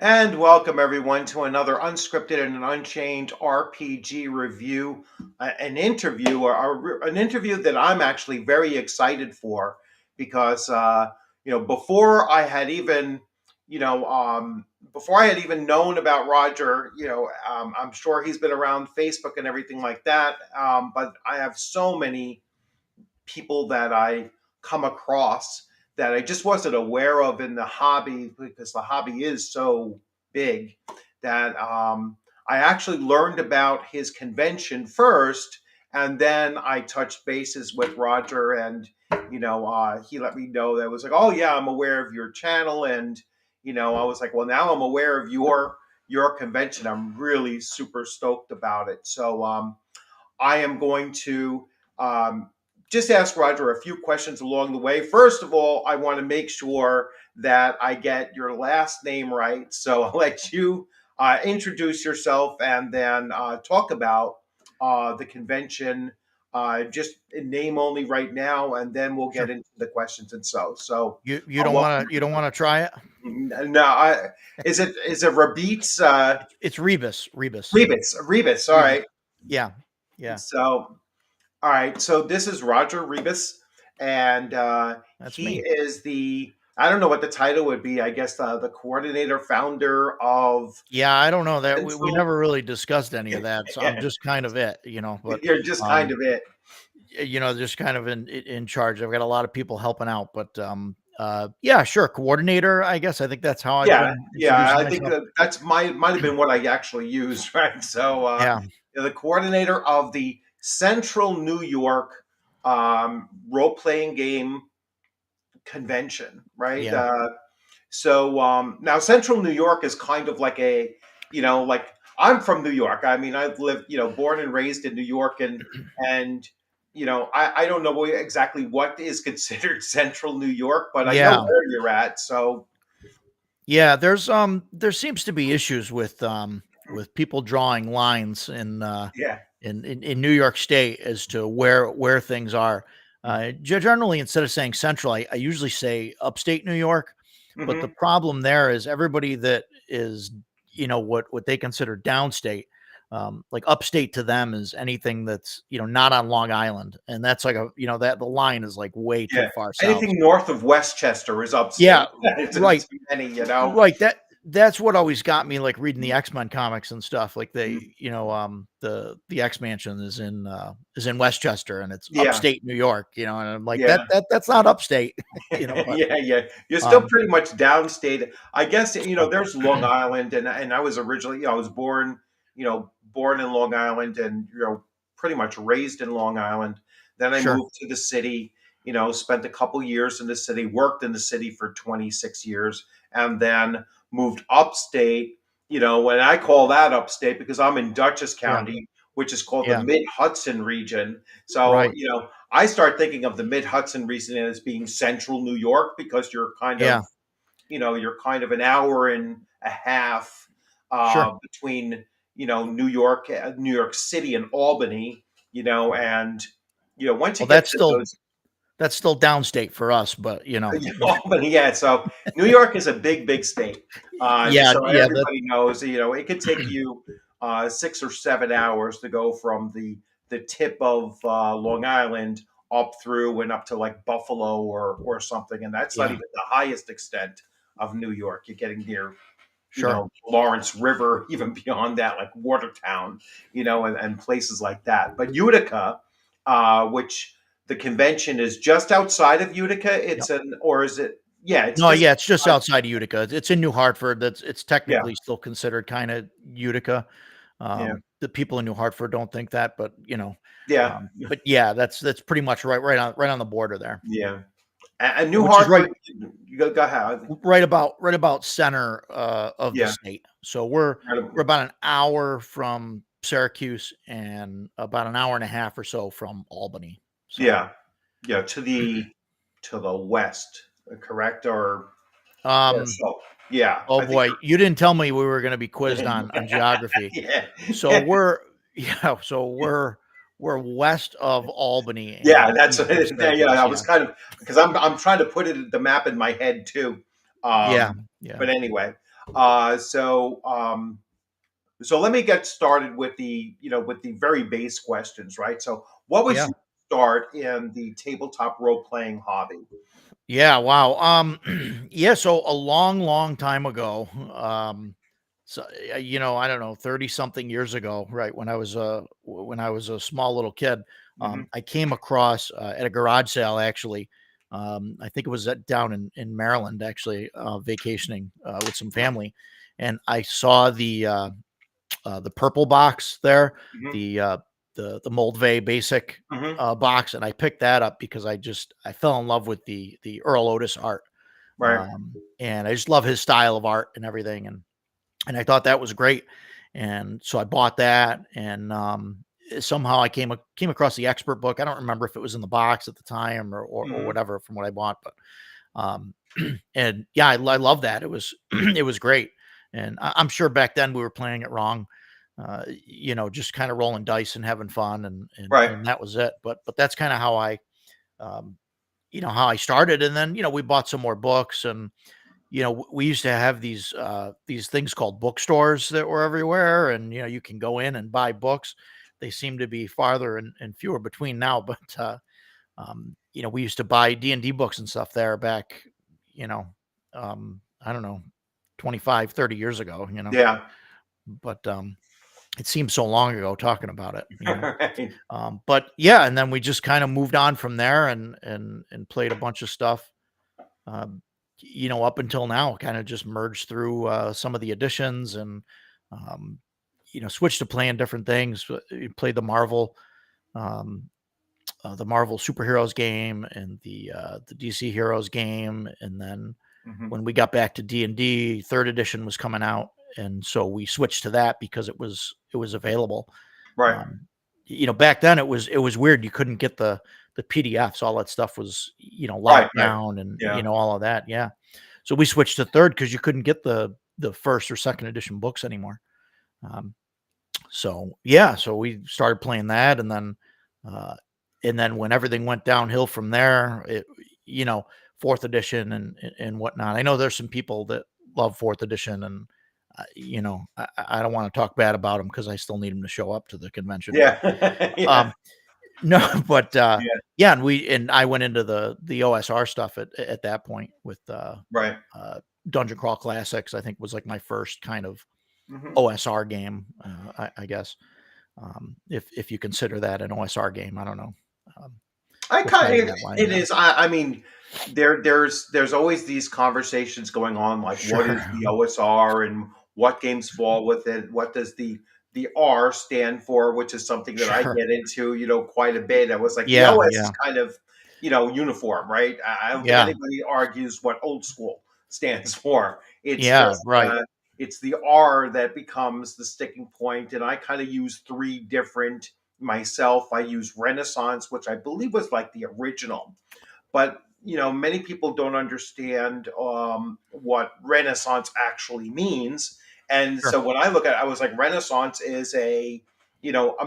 And welcome everyone to another unscripted and unchained RPG review, an interview, or an interview that I'm actually very excited for because before I had even before I had even known about Roger, I'm sure he's been around Facebook and everything like that, but I have so many people that I come across that I just wasn't aware of in the hobby because the hobby is so big that I actually learned about his convention first, and then I touched bases with Roger, and he let me know that it was like, oh yeah, I'm aware of your channel, and I was like, well, now I'm aware of your convention. I'm really super stoked about it. So I am going to um, just ask Roger a few questions along the way. First of all, I want to make sure that I get your last name right. So I'll let you introduce yourself and then talk about the convention, just in name only right now, and then we'll get Sure. into the questions and so. You don't want to try it? No, is it Rebisz? It's Rebisz. Rebisz. All Rebisz. right. Yeah. Yeah. So all right, so this is Roger Rebisz, and That's he me. is I don't know what the title would be. I guess the coordinator, founder of Yeah, I don't know that we Central. never really discussed any of that. So I'm just kind of it, but You're just kind um of it. just kind of in charge. I've got a lot of people helping out, but yeah, sure, coordinator, I guess. I think that's how I've Yeah, been yeah. introducing I think myself. that's might have been what I actually used, right? So Yeah. the coordinator of the Central New York role playing game convention, right? Yeah. So now Central New York is kind of like like I'm from New York. I mean, I've lived, born and raised in New York, and I don't know exactly what is considered Central New York, but I know Yeah. where you're at. So Yeah, there seems to be issues with people drawing lines yeah, in New York State as to where things are. Generally, instead of saying central, I usually say upstate New York. But the hmm problem there is everybody that is, what they consider downstate, like upstate to them is anything that's not on Long Island, and that's like that the line is like way too yeah. far south. Anything north of Westchester is Yeah, upstate. It's right. too many. Right, that's what always got me, like, reading the X-Men comics and stuff, like, Mhm. the X-Mansion is in Westchester, and it's Yeah, upstate New York, and I'm like, yeah. that's not upstate, but, Yeah, yeah. You're still um pretty much downstate. I guess there's Long Island, and I was originally, I was born in Long Island, and pretty much raised in Long Island. Then I Sure, moved to the city. Spent a couple years in the city, worked in the city for 26 years, and then moved upstate. When I call that upstate because I'm in Dutchess yeah, County, which is called the yeah, Mid Hudson region. So right, I start thinking of the Mid Hudson region as being central New York because yeah, you're kind of an hour and a half sure. between New York City, and Albany. And once you Well, get to those that's still downstate for us, but, Albany, yeah. So New York is a big, big state. Just yeah, so yeah, that everybody knows, it could take you 6 or 7 hours to go from the tip of Long Island up through and up to like Buffalo or something, and that's not yeah, even the highest extent of New York. You're getting near, sure. Lawrence River, even beyond that, like Watertown, and places like that. But Utica, which the convention is just outside of Utica. Yep. Or is it? Yeah, it's No, just yeah, it's just outside. outside of Utica. It's in New Hartford. It's Yeah, technically still considered kinda Utica. yeah, The people in New Hartford don't think that, but yeah, but yeah, that's pretty much right on the border there. yeah. And New which is Hardwick, right you go ahead. right about center of the Yeah. state. So we're Right. about an hour from Syracuse and about an hour and a half or so from Albany. So Yeah. Yeah. To the west, correct? Or um so. Yeah. oh I think boy, you didn't tell me we were going to be quizzed on you're geography. yeah. So we're yeah, so we're west of Albany Yeah, and that's east of yeah, Syracuse. I Yeah. was kind of because I'm trying to put the map in my head too. Yeah. Um, Yeah. but anyway, so let me get started with with the very base questions, right? So, what was Yeah. your start in the tabletop role playing hobby? Yeah, wow. Yeah, so a long, long time ago, so I don't know, 30 something years ago, right, when I was a small little kid, Hmm. I came across at a garage sale actually. I think it was down in Maryland actually, vacationing with some family, and I saw the purple box there, Hmm. the uh, the Moldvay basic Hmm. box, and I picked that up because I fell in love with the Earl Otis art, Right. and I just love his style of art and everything, and I thought that was great, and so I bought that, and somehow I came across the expert book. I don't remember if it was in the box at the time or Hmm. whatever from what I bought, but um, and yeah, I love that. It was it was great, and I'm sure back then we were playing it wrong, just kind of rolling dice and having fun, Right. and that was it. But that's kind of how um, how I started, and then we bought some more books, and we used to have these things called bookstores that were everywhere, and you can go in and buy books. They seem to be farther and fewer between now, but we used to buy D&D books and stuff there back, you know, I don't know, 25, 30 years ago, Yeah. but it seems so long ago talking about it. Right. But yeah, and then we just kind of moved on from there and played a bunch of stuff, um, up until now, kind of just merged through some of the editions and, um, switched to playing different things. Played um, the Marvel superheroes game and the DC heroes game, and then Hmm. when we got back to D&D, third edition was coming out, and so we switched to that because it was available. Right. Um, Back then it was weird. You couldn't get the PDFs. All that stuff was Right. locked Right. down, and Yeah. all of that. Yeah, so we switched to third because you couldn't get the first or second edition books anymore. Um, so yeah, so we started playing that, uh, and then when everything went downhill from there, you know, fourth edition and whatnot. I know there's some people that love fourth edition, and I don't want to talk bad about them because I still need them to show up to the convention. But Yeah. Yeah. um, no, but Yeah. yeah, and I went into the OSR stuff at that point with Right. uh, Dungeon Crawl Classics. I think was like my first kind of Hmm. OSR game, I guess. If you consider that an OSR game, I don't know. Um, I we're kind of in kind that line it now. is. I mean, there's always these conversations going on, like what is Sure, the OSR and what games fall with it. What does the R stand for? Which is something that I sure. get into, quite a bit. I was like, the Yeah, OS is yeah, kind of, uniform, right? I don't think yeah, anybody argues what old school stands for. It's yeah. just Right. it's the R that becomes the sticking point, and I kind of use three different myself. I use Renaissance, which I believe was like the original, but many people don't understand what Renaissance actually means. And Sure, so when I look at it, I was like, Renaissance is a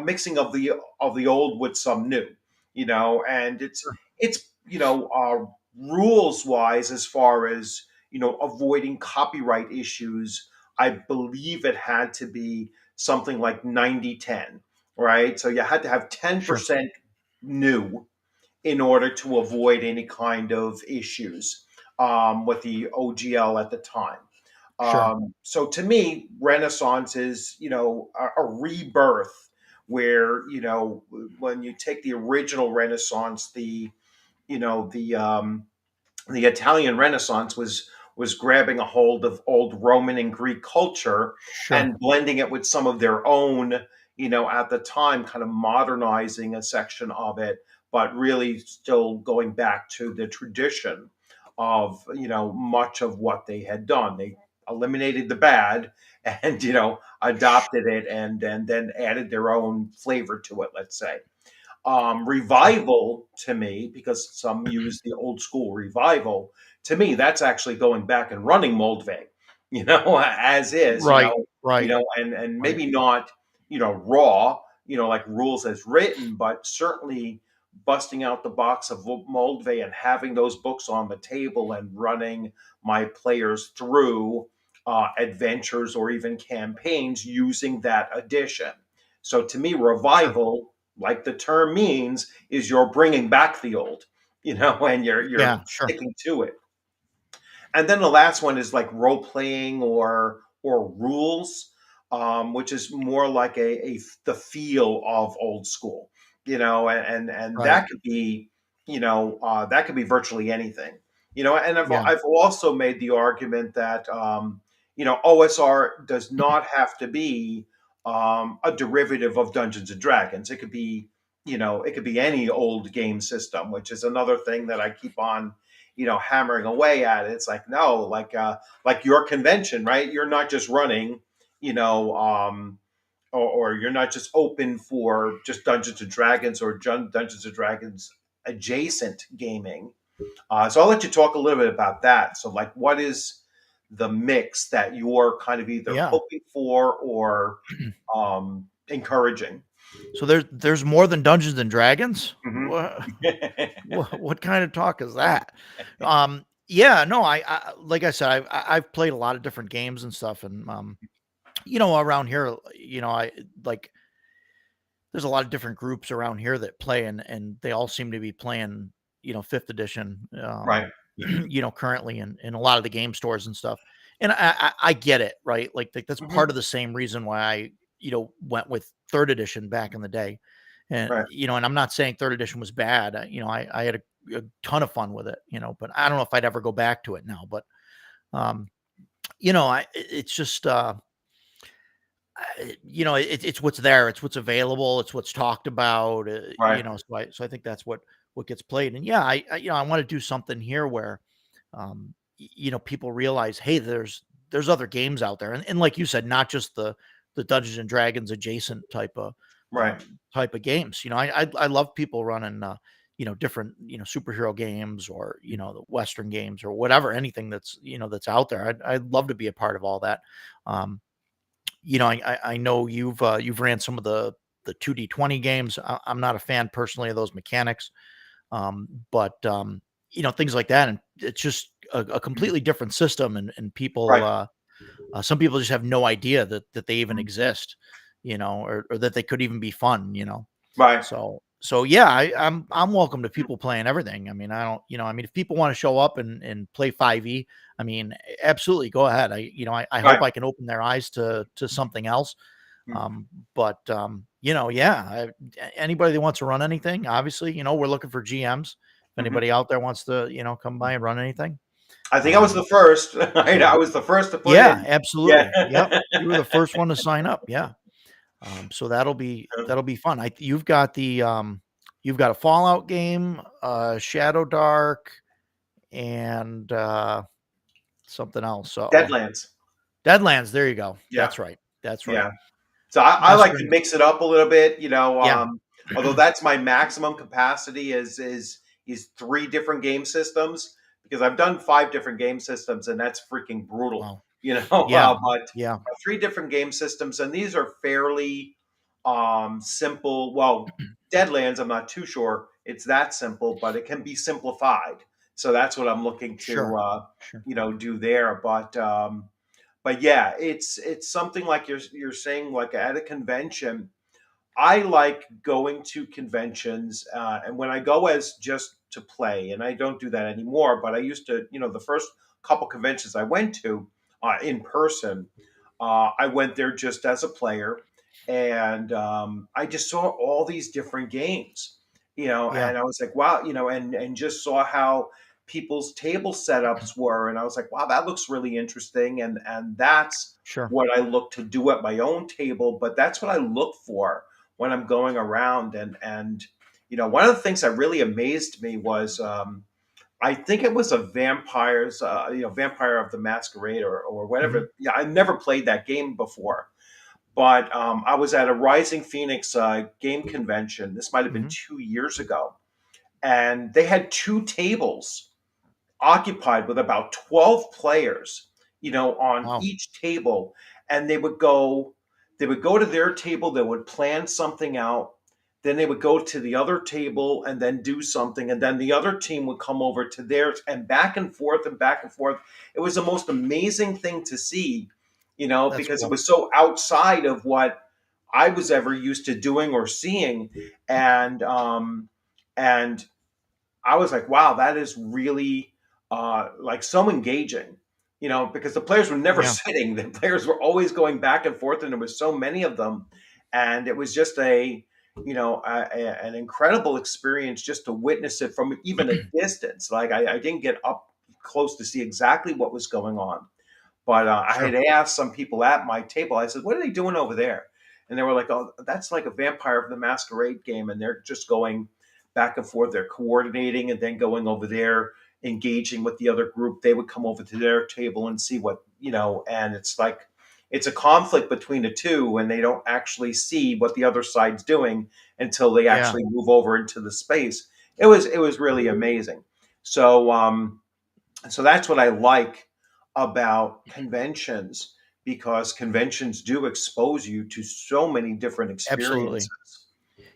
mixing of the old with some new, and sure, it's rules wise, as far as avoiding copyright issues. I believe it had to be something like 90-10, right? So you had to have sure, 10% new in order to avoid any kind of issues with the OGL at the time. sure. So to me, Renaissance is, a rebirth where, when you take the original Renaissance, you know, the Italian Renaissance was grabbing a hold of old Roman and Greek culture Sure. and blending it with some of their own, at the time, kind of modernizing a section of it. but really still going back to the tradition of, much of what they had done. They eliminated the bad and, adopted it and then added their own flavor to it, let's say. Sure. Revival to me, because some use the old school revival, to me, that's actually going back and running Moldvay, as is, Right. Right. and Right. maybe not, raw, like rules as written, but certainly busting out the box of Moldvay and having those books on the table and running my players through adventures or even campaigns using that edition. So to me, Sure. revival, like the term means, is you're bringing back the old, and you're Yeah. Sure. sticking to it. And then the last one is like role playing or rules, which is more like a the feel of old school, and Right. that could be virtually anything, And Yeah. I've also made the argument that OSR does not have to be a derivative of Dungeons and Dragons. It could be it could be any old game system, which is another thing that I keep on hammering away at it. It's like, no, like your convention, right? You're not just running, you know, or you're not just open for just Dungeons and Dragons or Dungeons and Dragons adjacent gaming. So I'll let you talk a little bit about that. So, like, what is the mix that you're kind of either Yeah. hoping for or encouraging? So there's more than Dungeons and Dragons? Hmm. What kind of talk is that? Yeah, no, I like I said, I've played a lot of different games and stuff, and around here, I like there's a lot of different groups around here that play, and they all seem to be playing, fifth edition, Right. currently in a lot of the game stores and stuff. And I get it, right? Like that's part Hmm. of the same reason why I, went with third edition back in the day. And, Right. and I'm not saying third edition was bad. I had a ton of fun with it, but I don't know if I'd ever go back to it now. But, um, it's just, it's what's there, it's what's available, it's what's talked about, Right. so I think that's what gets played. And yeah, I want to do something here where, people realize, hey, there's other games out there, and like you said, not just the Dungeons and Dragons adjacent Right. type of games. I love people running, different, superhero games or the Western games or whatever, anything that's out there. I'd love to be a part of all that. Um, I know you've ran some of the 2D20 games. I'm not a fan personally of those mechanics, but things like that, and it's just a Mhm. completely different system, and people, Right. some people just have no idea that they even Mhm. exist, or that they could even be fun, Right. So yeah, I'm welcome to people playing everything. I mean, I don't, I mean, if people want to show up and play 5e, I mean, absolutely go ahead. I hope Right. I can open their eyes to something else. Mhm. But yeah, anybody that wants to run anything, obviously, we're looking for GMs. If Mhm. anybody out there wants to, come by and run anything, I think I was um, the first. Right? yeah, I was the first to put yeah, in. Yeah. absolutely. Yep, you were the first one to sign up. Yeah. So that'll be fun. You've got a Fallout game, Shadow Dark, and something else. Deadlands. Deadlands. There you go. Yeah. That's right. That's right. Yeah. So I like to Western. mix it up a little bit, Yeah. although that's my maximum capacity is three different game systems because I've done five different game systems and that's freaking brutal, Wow. Yeah. but Yeah. three different game systems and these are fairly simple. Well, Deadlands, I'm not too sure it's that simple, but it can be simplified. So that's what I'm looking to Sure. Sure. do there. But yeah, it's something like you're saying, like at a convention. I like going to conventions, and when I go as just to play, and I don't do that anymore. But I used to, the first couple conventions I went to in person, I went there just as a player, and I just saw all these different games, Yeah. and I was like, wow, and just saw how people's table setups were, and I was like, wow, that looks really interesting, and that's Sure. what I look to do at my own table, but that's what I look for when I'm going around, and one of the things that really amazed me was I think it was a Vampire of the Masquerade or Hmm. whatever. Yeah, I never played that game before, but I was at a Rising Phoenix game convention. This might have been Hmm. 2 years ago, and they had two tables occupied with about 12 players, on Wow, each table. And they would go to their table, they would plan something out, then they would go to the other table and then do something, and then the other team would come over to theirs, and back and forth and back and forth. It was the most amazing thing to see, that's because it cool. was so outside of what I was ever used to doing or seeing. And I was like, wow, that is really like so engaging, because the players were never Yeah, sitting. The players were always going back and forth, and there was so many of them, and it was just an incredible experience just to witness it from even a distance. Like I didn't get up close to see exactly what was going on, but I sure. had asked some people at my table. I said, "What are they doing over there?" And they were like, "Oh, that's like a Vampire of the Masquerade game, and they're just going back and forth. They're coordinating and then going over there, engaging with the other group. They would come over to their table and see and it's like it's a conflict between the two, and they don't actually see what the other side's doing until they Yeah, actually move over into the space. It was really amazing. So that's what I like about conventions, because conventions do expose you to so many different absolutely. experiences.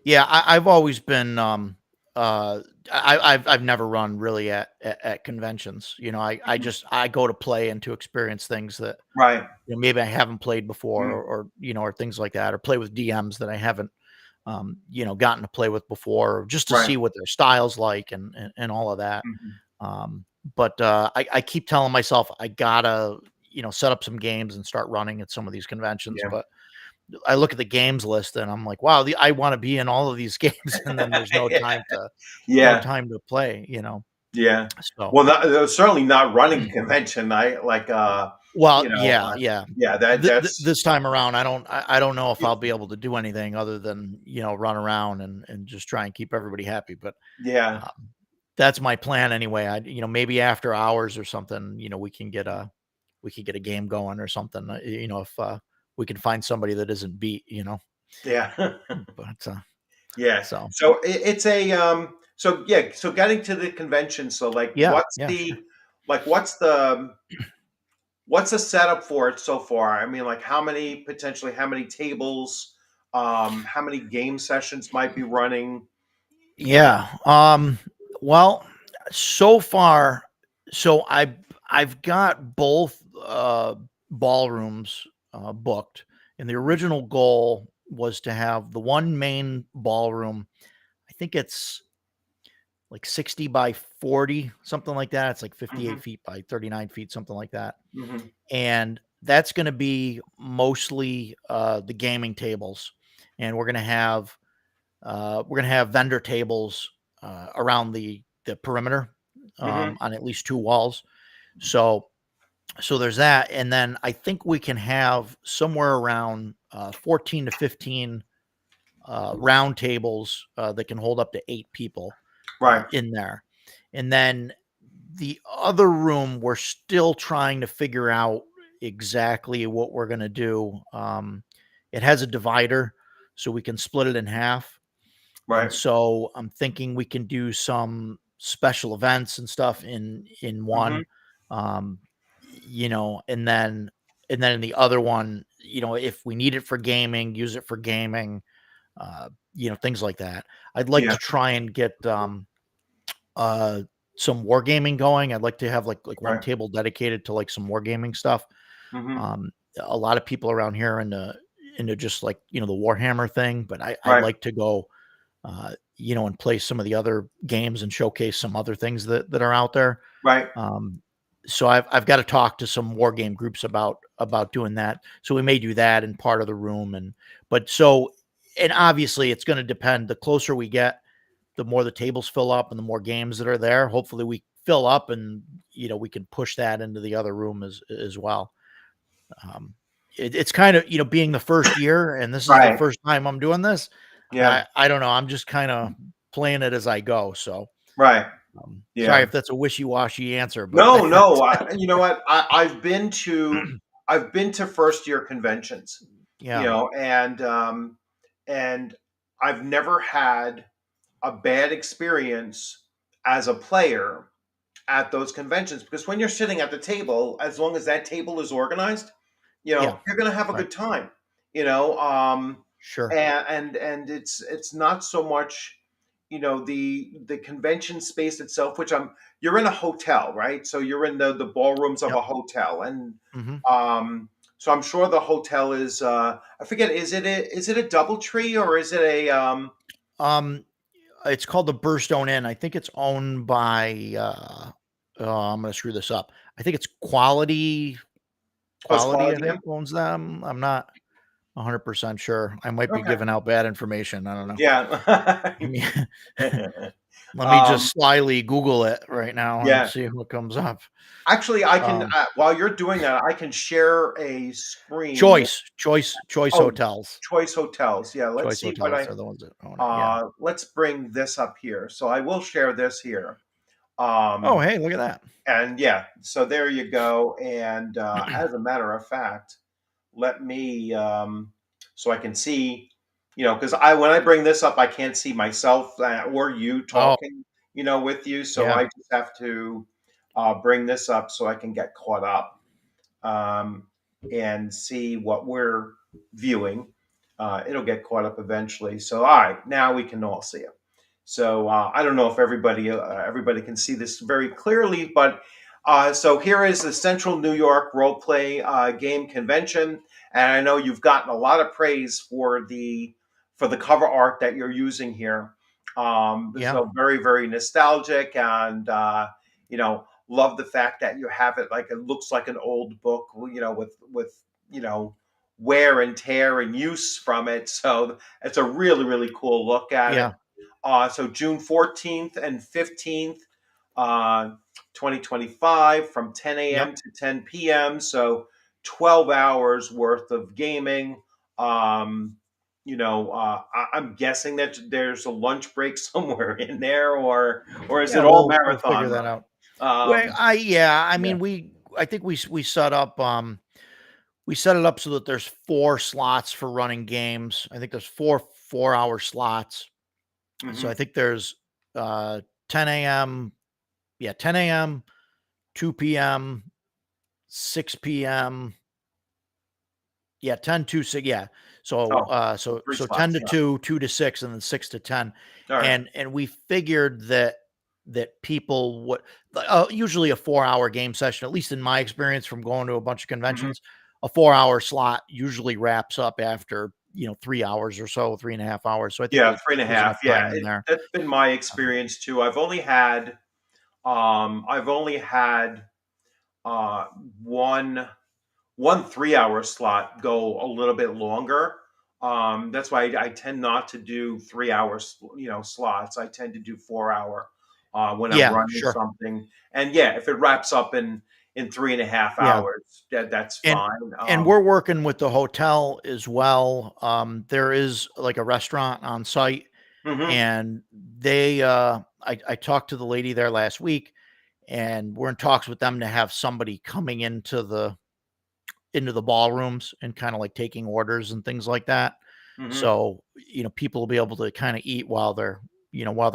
Yeah, I've always been. Uh, I've never run really at conventions. I Mhm. just I go to play and to experience things that Right, maybe I haven't played before, mm, or things like that, or play with DMs that I haven't gotten to play with before, or just to right. see what their style's like and all of that. Mhm. But I keep telling myself I gotta set up some games and start running at some of these conventions, Yeah. but I look at the games list and I'm like, wow, I want to be in all of these games, and then there's no Yeah, time to yeah, play. yeah. So, Well, certainly not running the convention. I like, well, yeah, yeah. yeah, that's This time around, I don't know if I'll be able to do anything other than run around and just try and keep everybody happy. But yeah, um, that's my plan anyway. Maybe after hours or something, we could get a game going or something. If we can find somebody that isn't beat. yeah, But yeah. so So it's so yeah. So getting to the convention. So like, yeah, yeah, sure. what's the setup for it so far? I mean, like how many tables, how many game sessions might be running? Yeah. Well, so far, so I've got both ballrooms booked, and the original goal was to have the one main ballroom. I think it's like 60 by 40, something like that. It's like 58 Hmm. feet by 39 feet, something like that. Hmm. And that's going to be mostly the gaming tables, and we're gonna have vendor tables around the perimeter, Hmm. on at least two walls. So there's that, and then I think we can have somewhere around 14 to 15 round tables that can hold up to 8 people Right, in there, and then the other room we're still trying to figure out exactly what we're gonna do. It has a divider, so we can split it in half, and right. so I'm thinking we can do some special events and stuff in Hmm. one, and then in the other one, if we need it for gaming, use it for gaming, things like that. I'd like Yeah, to try and get uh some wargaming going. I'd like to have like one right. table dedicated to like some wargaming stuff. Hmm. Um, a lot of people around here into just like the Warhammer thing, but I'd Right, like to go and play some of the other games and showcase some other things that are out there. right, Um, so I've got to talk to some war game groups about doing that. So we may do that in part of the room, and obviously it's going to depend. The closer we get, the more the tables fill up and the more games that are there. Hopefully we fill up, and we can push that into the other room as well. Um, it's kind of being the first year, and this is the right. first time I'm doing this. Yeah. I don't know. I'm just kind of playing it as I go. So Right. sorry Yeah. if that's a wishy-washy answer, but No, no. You know what? I've been to first year conventions, you yeah, know, and I've never had a bad experience as a player at those conventions, because when you're sitting at the table, as long as that table is organized, yeah, you're going to have a right, good time, you know. sure, And it's not so much, the convention space itself, which you're in a hotel, right? So you're in the ballrooms of yep, a hotel, and hmm so I'm sure the hotel is, I forget, is it a DoubleTree, or is it a um, it's called the Burstone Inn. I think it's owned by. I'm gonna screw this up. I think it's oh, it's Quality. I Quality think Inn? owns them. I'm not 100% sure. I might be Okay. giving out bad information. I don't know. Yeah. Let me let me um just slyly Google it right now and yeah. see what comes up. Actually, I can, Um, while you're doing that, I can share a screen. Choice Oh, Hotels. Choice Hotels. Yeah, let's Choice see what Hotels are the ones that own it. Yeah. let's bring this up here. So I will share this here. Oh, Um, hey, look at that. and yeah, so there you go. And as a matter of fact, let me, so I can see, because when I bring this up, I can't see myself or you Oh, talking, with you. So yeah. I just have to bring this up so I can get caught up, um, and see what we're viewing. It'll get caught up eventually. So, all right, now we can all see it. So I don't know if everybody can see this very clearly, but so here is the Central New York Role Play Game Convention, and I know you've gotten a lot of praise for the cover art that you're using here. Yeah. So very, very nostalgic, and love the fact that you have it like it looks like an old book, with you know wear and tear and use from it. So it's a really, really cool look at it. Yeah. So June 14th and 15th, uh, 2025, from 10 Yep. a.m. to 10 p.m. So 12 hours worth of gaming. I'm guessing that there's a lunch break somewhere in there, or is Yeah, it all we'll figure marathon that run? out. Well, I Yeah. mean, I think we set up, we set it up so that there's 4 slots for running games. I think there's 4 4-hour slots. So I Hmm. think there's, uh, 10 AM, yeah, 10 AM, 2 PM, 6 PM. Yeah, 10 to 6, yeah. So, Oh, three 10 slots. to Yeah. 2, 2 to 6, and then 6 to 10. All right. And we figured that people would, usually a 4-hour game session, at least in my experience from going to a bunch of Hmm. conventions, a 4-hour slot usually wraps up after, 3 hours or so, 3.5 hours. So I think Yeah, three and a there's half. enough Yeah, time in there. that's been my Um, experience too. I've only had uh, one 3 hour slot go a little bit longer. That's why I tend not to do 3 hours, slots. I tend to do 4 hour when I'm yeah, running sure. something. And yeah, if it wraps up in three and a half Yeah. hours, that's And fine. we're working with the hotel as well. There is like a restaurant on site, Hmm. and I talked to the lady there last week, and we're in talks with them to have somebody coming into the ballrooms and kind of like taking orders and things like that. Hmm. So, people will be able to kind of eat while they're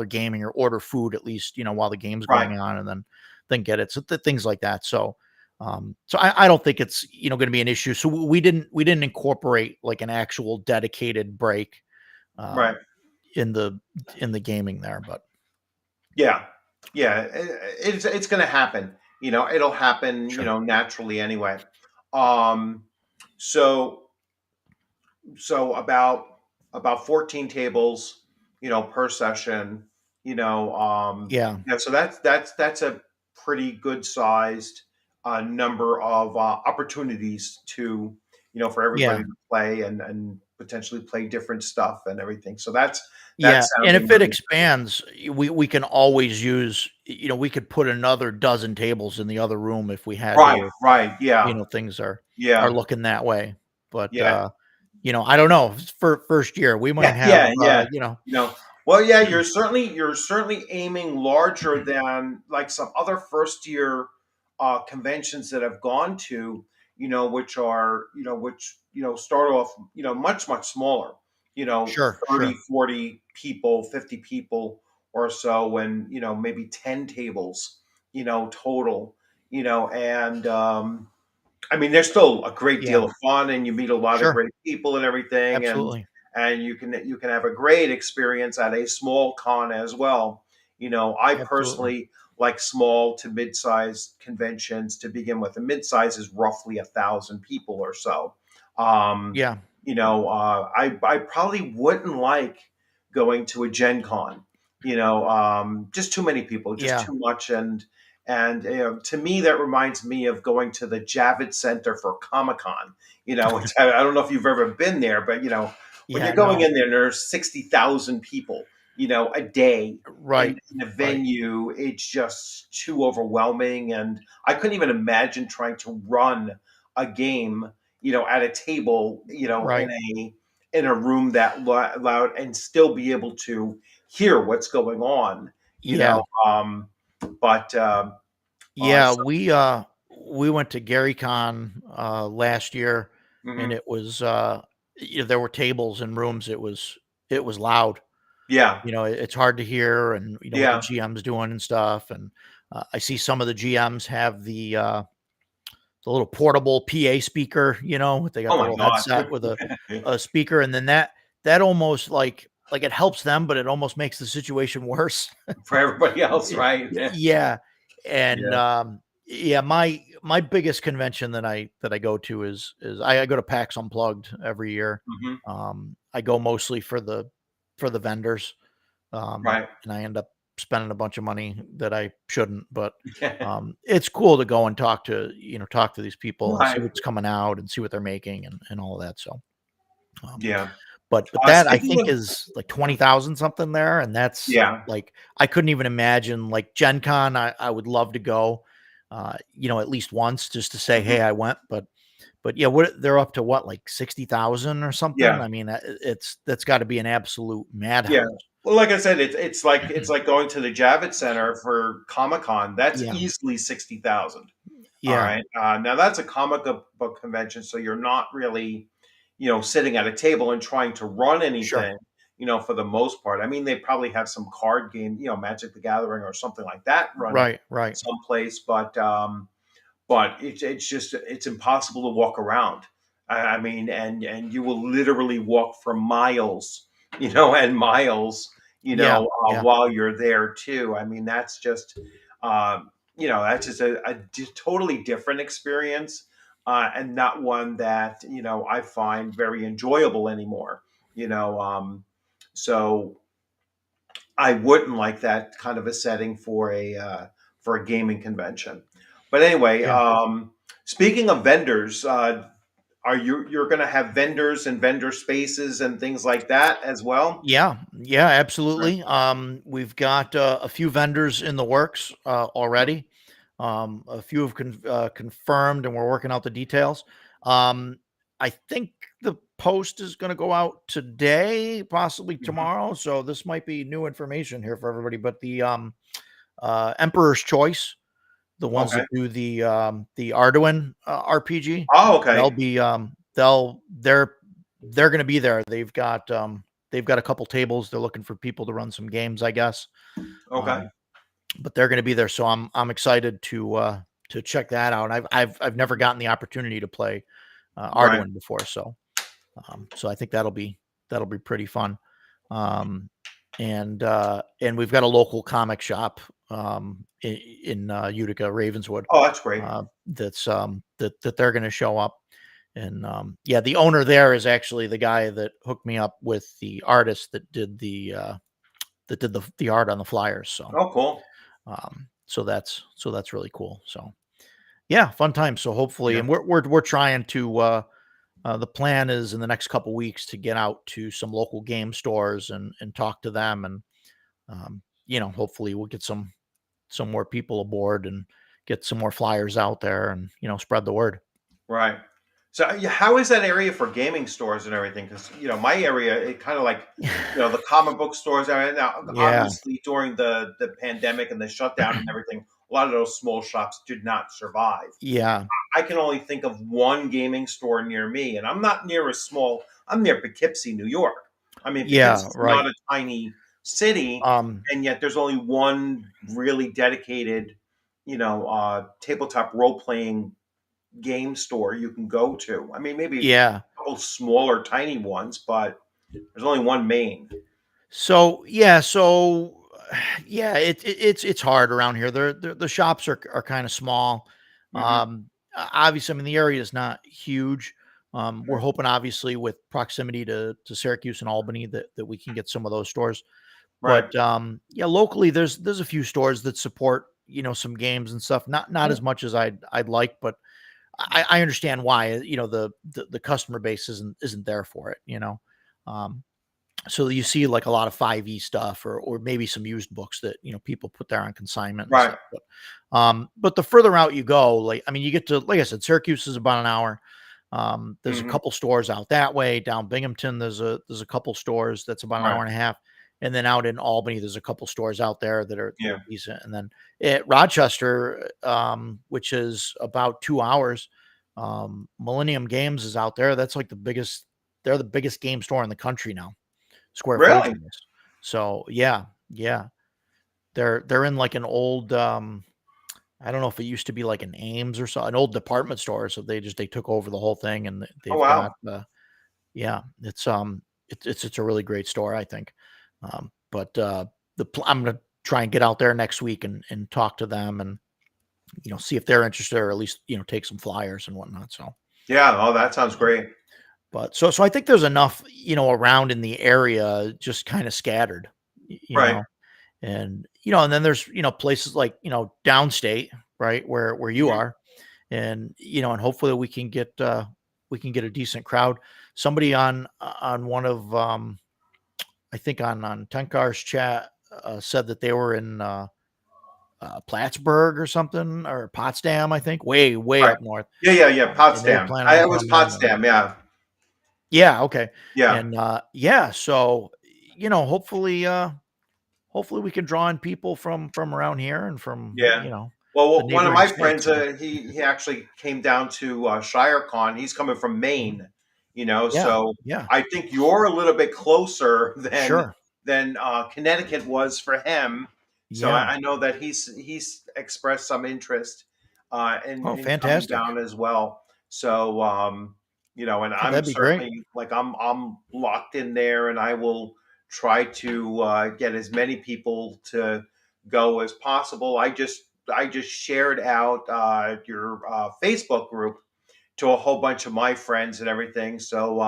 gaming, or order food at least, while the game's Right. going on, and then get it. So things like that. So, I don't think it's, going to be an issue. So we didn't incorporate like an actual dedicated break, Right. um, in the gaming there, but Yeah. Yeah. It's going to happen. It'll happen, sure. naturally anyway. Um, so about 14 tables, per session, Yeah. so that's a pretty good sized number of opportunities to, for everybody Yeah. to play and potentially play different stuff and everything. So that's Yeah, and sounding if it really expands, we can always use, we could put another dozen tables in the other room if we had right. to, if, Right. Yeah. things are Yeah. looking that way. But, Yeah. I don't know, for first year, we might Yeah. have, Yeah. Yeah. you know You know, Well, yeah, you're certainly aiming larger than like some other first year conventions that I've gone to, which start off, much smaller, Sure, 30, sure. 40 people, 50 people or so, and maybe 10 tables, total, and I mean, there's still a great deal Yeah, of fun, and you meet a lot of sure. great people and everything, Absolutely. and you can have a great experience at a small con as well. I Absolutely. personally like small to mid-sized conventions to begin with. The mid-size is roughly 1,000 people or so. Um, Yeah. I probably wouldn't like going to a Gen Con. Just too many people, just Yeah. too much, and to me, that reminds me of going to the Javits Center for Comic Con. I don't know if you've ever been there, but when you're Yeah, going no. in there, and there's 60,000 people, a day in, Right. in a Right. venue. It's just too overwhelming, and I couldn't even imagine trying to run a game, at a table, Right. in a room that loud and still be able to hear what's going on. You Yeah. know, um, but Yeah, so, we went to GaryCon last year, and mhm. it was there were tables and rooms. It was loud. Yeah, It's hard to hear, and what the yeah. GM's doing and stuff. And I see some of the GMs have the little portable PA speaker. They got Oh the my little God. headset with a speaker, and then that almost like it helps them, but it almost makes the situation worse. For everybody else, Y right? yeah, and, Yeah. yeah, my biggest convention that I go to is I go to PAX Unplugged every year. Mhm. I go mostly for the vendors, Right. and I end up spending a bunch of money that I shouldn't, but, Yeah. it's cool to go and talk to these people and see Right. what's coming out and see what they're making and all of that, so, um Yeah. but that I Speaking think of, is like 20,000 something there, and that's yeah. like I couldn't even imagine like Gen Con, I would love to go, at least once just to say, "Hey, Mhm. I went," but yeah, what they're up to what, like 60,000 or something? Yeah. I mean, that's gotta be an absolute Yeah. madhouse. Well, like I said, it's like going to the Javits Center for Comic Con. That's Yeah, easily 60,000. All yeah, right. Now that's a comic book convention, so you're not really, sitting at a table and trying to run sure. anything, for the most part. I mean, they probably have some card game, Magic the Gathering or something like that running Right, right. someplace, but it's impossible to walk around. I mean, and you will literally walk for miles, and miles, Yeah, yeah, while you're there too. I mean, that's just a totally different experience, and not one that I find very enjoyable anymore. So I wouldn't like that kind of a setting for a gaming convention. But anyway, yeah. speaking of vendors, you're going to have vendors and vendor spaces and things like that as well? Yeah, yeah, Right. absolutely. We've got a few vendors in the works already. A few have confirmed, and we're working out the details. Um, I think the post is going to go out today, possibly Mhm. tomorrow. So this might be new information here for everybody. But the Emperor's Choice, the ones Okay. that do the Arduin RPG, Oh, they'll okay. be they're going to be there. They've got a couple tables. They're looking for people to run some games, I guess. Okay. Um, but they're going to be there, so I'm excited to check that out. I've never gotten the opportunity to play Right. Arduin before, so I think that'll be pretty fun. Um, and we've got a local comic shop in Utica, Ravenswood, Oh, that's great. that they're going to show up. And yeah, the owner there is actually the guy that hooked me up with the artist that did the art on the flyers. So Oh, cool. so that's really cool. So yeah, fun time. So hopefully, Yeah. and we're trying to. The plan is in the next couple weeks to get out to some local game stores and talk to them, and hopefully we'll get some more people aboard and get some more flyers out there, and spread the word. Right. So, yeah, how is that area for gaming stores and everything? Because my area, it kind of like the comic book stores. Now, Yeah, obviously, during the pandemic and the shutdown and everything, a lot of those small shops did not survive. yeah, I can only think of one gaming store near me, and I'm not near a small. I'm near Poughkeepsie, New York. I mean, yeah, Poughkeepsie's not right. a tiny city, Um, and yet there's only one really dedicated, tabletop role playing game store you can go to. I mean, maybe a yeah. couple smaller, tiny ones, but there's only one main. So yeah, it's hard around here. The shops are kind of small. Hmm. Obviously, I mean the area is not huge. We're Right. hoping, obviously, with proximity to Syracuse and Albany, that we can get some of those stores. Right. But yeah, locally there's a few stores that support some games and stuff. Not Yeah. as much as I'd like, but I understand why. The customer base isn't there for it. Um, so you see like a lot of 5e stuff or maybe some used books that people put there on consignment and Right. stuff. But the further out you go, like I mean, you get to, like I said, Syracuse is about an hour. There's a Hmm. couple stores out that way. Down Binghamton, there's a couple stores that's about an Right. hour and a half. And then out in Albany, there's a couple stores out there that are Yeah. decent. And then at Rochester, which is about 2 hours, Millennium Games is out there. That's like the biggest. They're the biggest game store in the country now, square footage Really? wise. So yeah, yeah. They're in like an old I don't know if it used to be like an Ames or so, an old department store. So they took over the whole thing and Oh, they've got wow. yeah, it's a really great store, I think. But I'm gonna try and get out there next week and talk to them and see if they're interested or at least take some flyers and whatnot. So Yeah. Oh, that sounds great. but so I think there's enough around in the area just kind of scattered, you Right. know. And and then there's places like downstate, right, where you Hmm. are, and and hopefully we can get a decent crowd. Somebody on one of I think on Tenkar's chat said that they were in Plattsburgh or something, or Potsdam, I think, way Right. up north, Yeah. Yeah. Yeah. and they were Potsdam. planning I on it was coming in. Potsdam. Yeah. Yeah, okay. Yeah. And yeah, so hopefully hopefully we can draw in people from around here and from Yeah. the Well, one of neighboring my states. friends, So he actually came down to ShireCon. He's coming from mhm. Maine, Yeah, so yeah, I think you're a little bit closer sure, than Connecticut was for him. So yeah. I know that he's expressed some interest Oh, in coming fantastic. down as well. So and Oh, I'm that'd be great. certainly like I'm locked in there, and I will try to get as many people to go as possible. I just shared out your Facebook group to a whole bunch of my friends and everything. So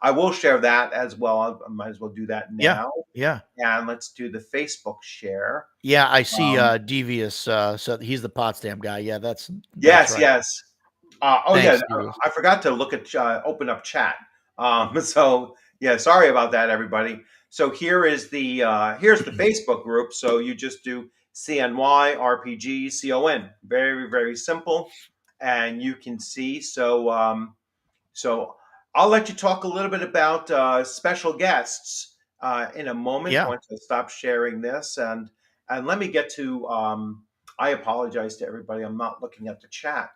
I will share that as well. I might as well do that Yeah, now. yeah, And let's do the Facebook share. yeah. I see. Um, Devious. So he's the Potsdam guy. Yeah, that's yes, right. yes. Oh yeah, Thanks, Devious. I forgot to look at open up chat. So yeah, sorry about that, everybody. So here's the Facebook group. So you just do CNY RPG CON. Very very simple, and you can see. So I'll let you talk a little bit about special guests in a moment Yeah. once I stop sharing this, and let me get to. I apologize to everybody. I'm not looking at the chat.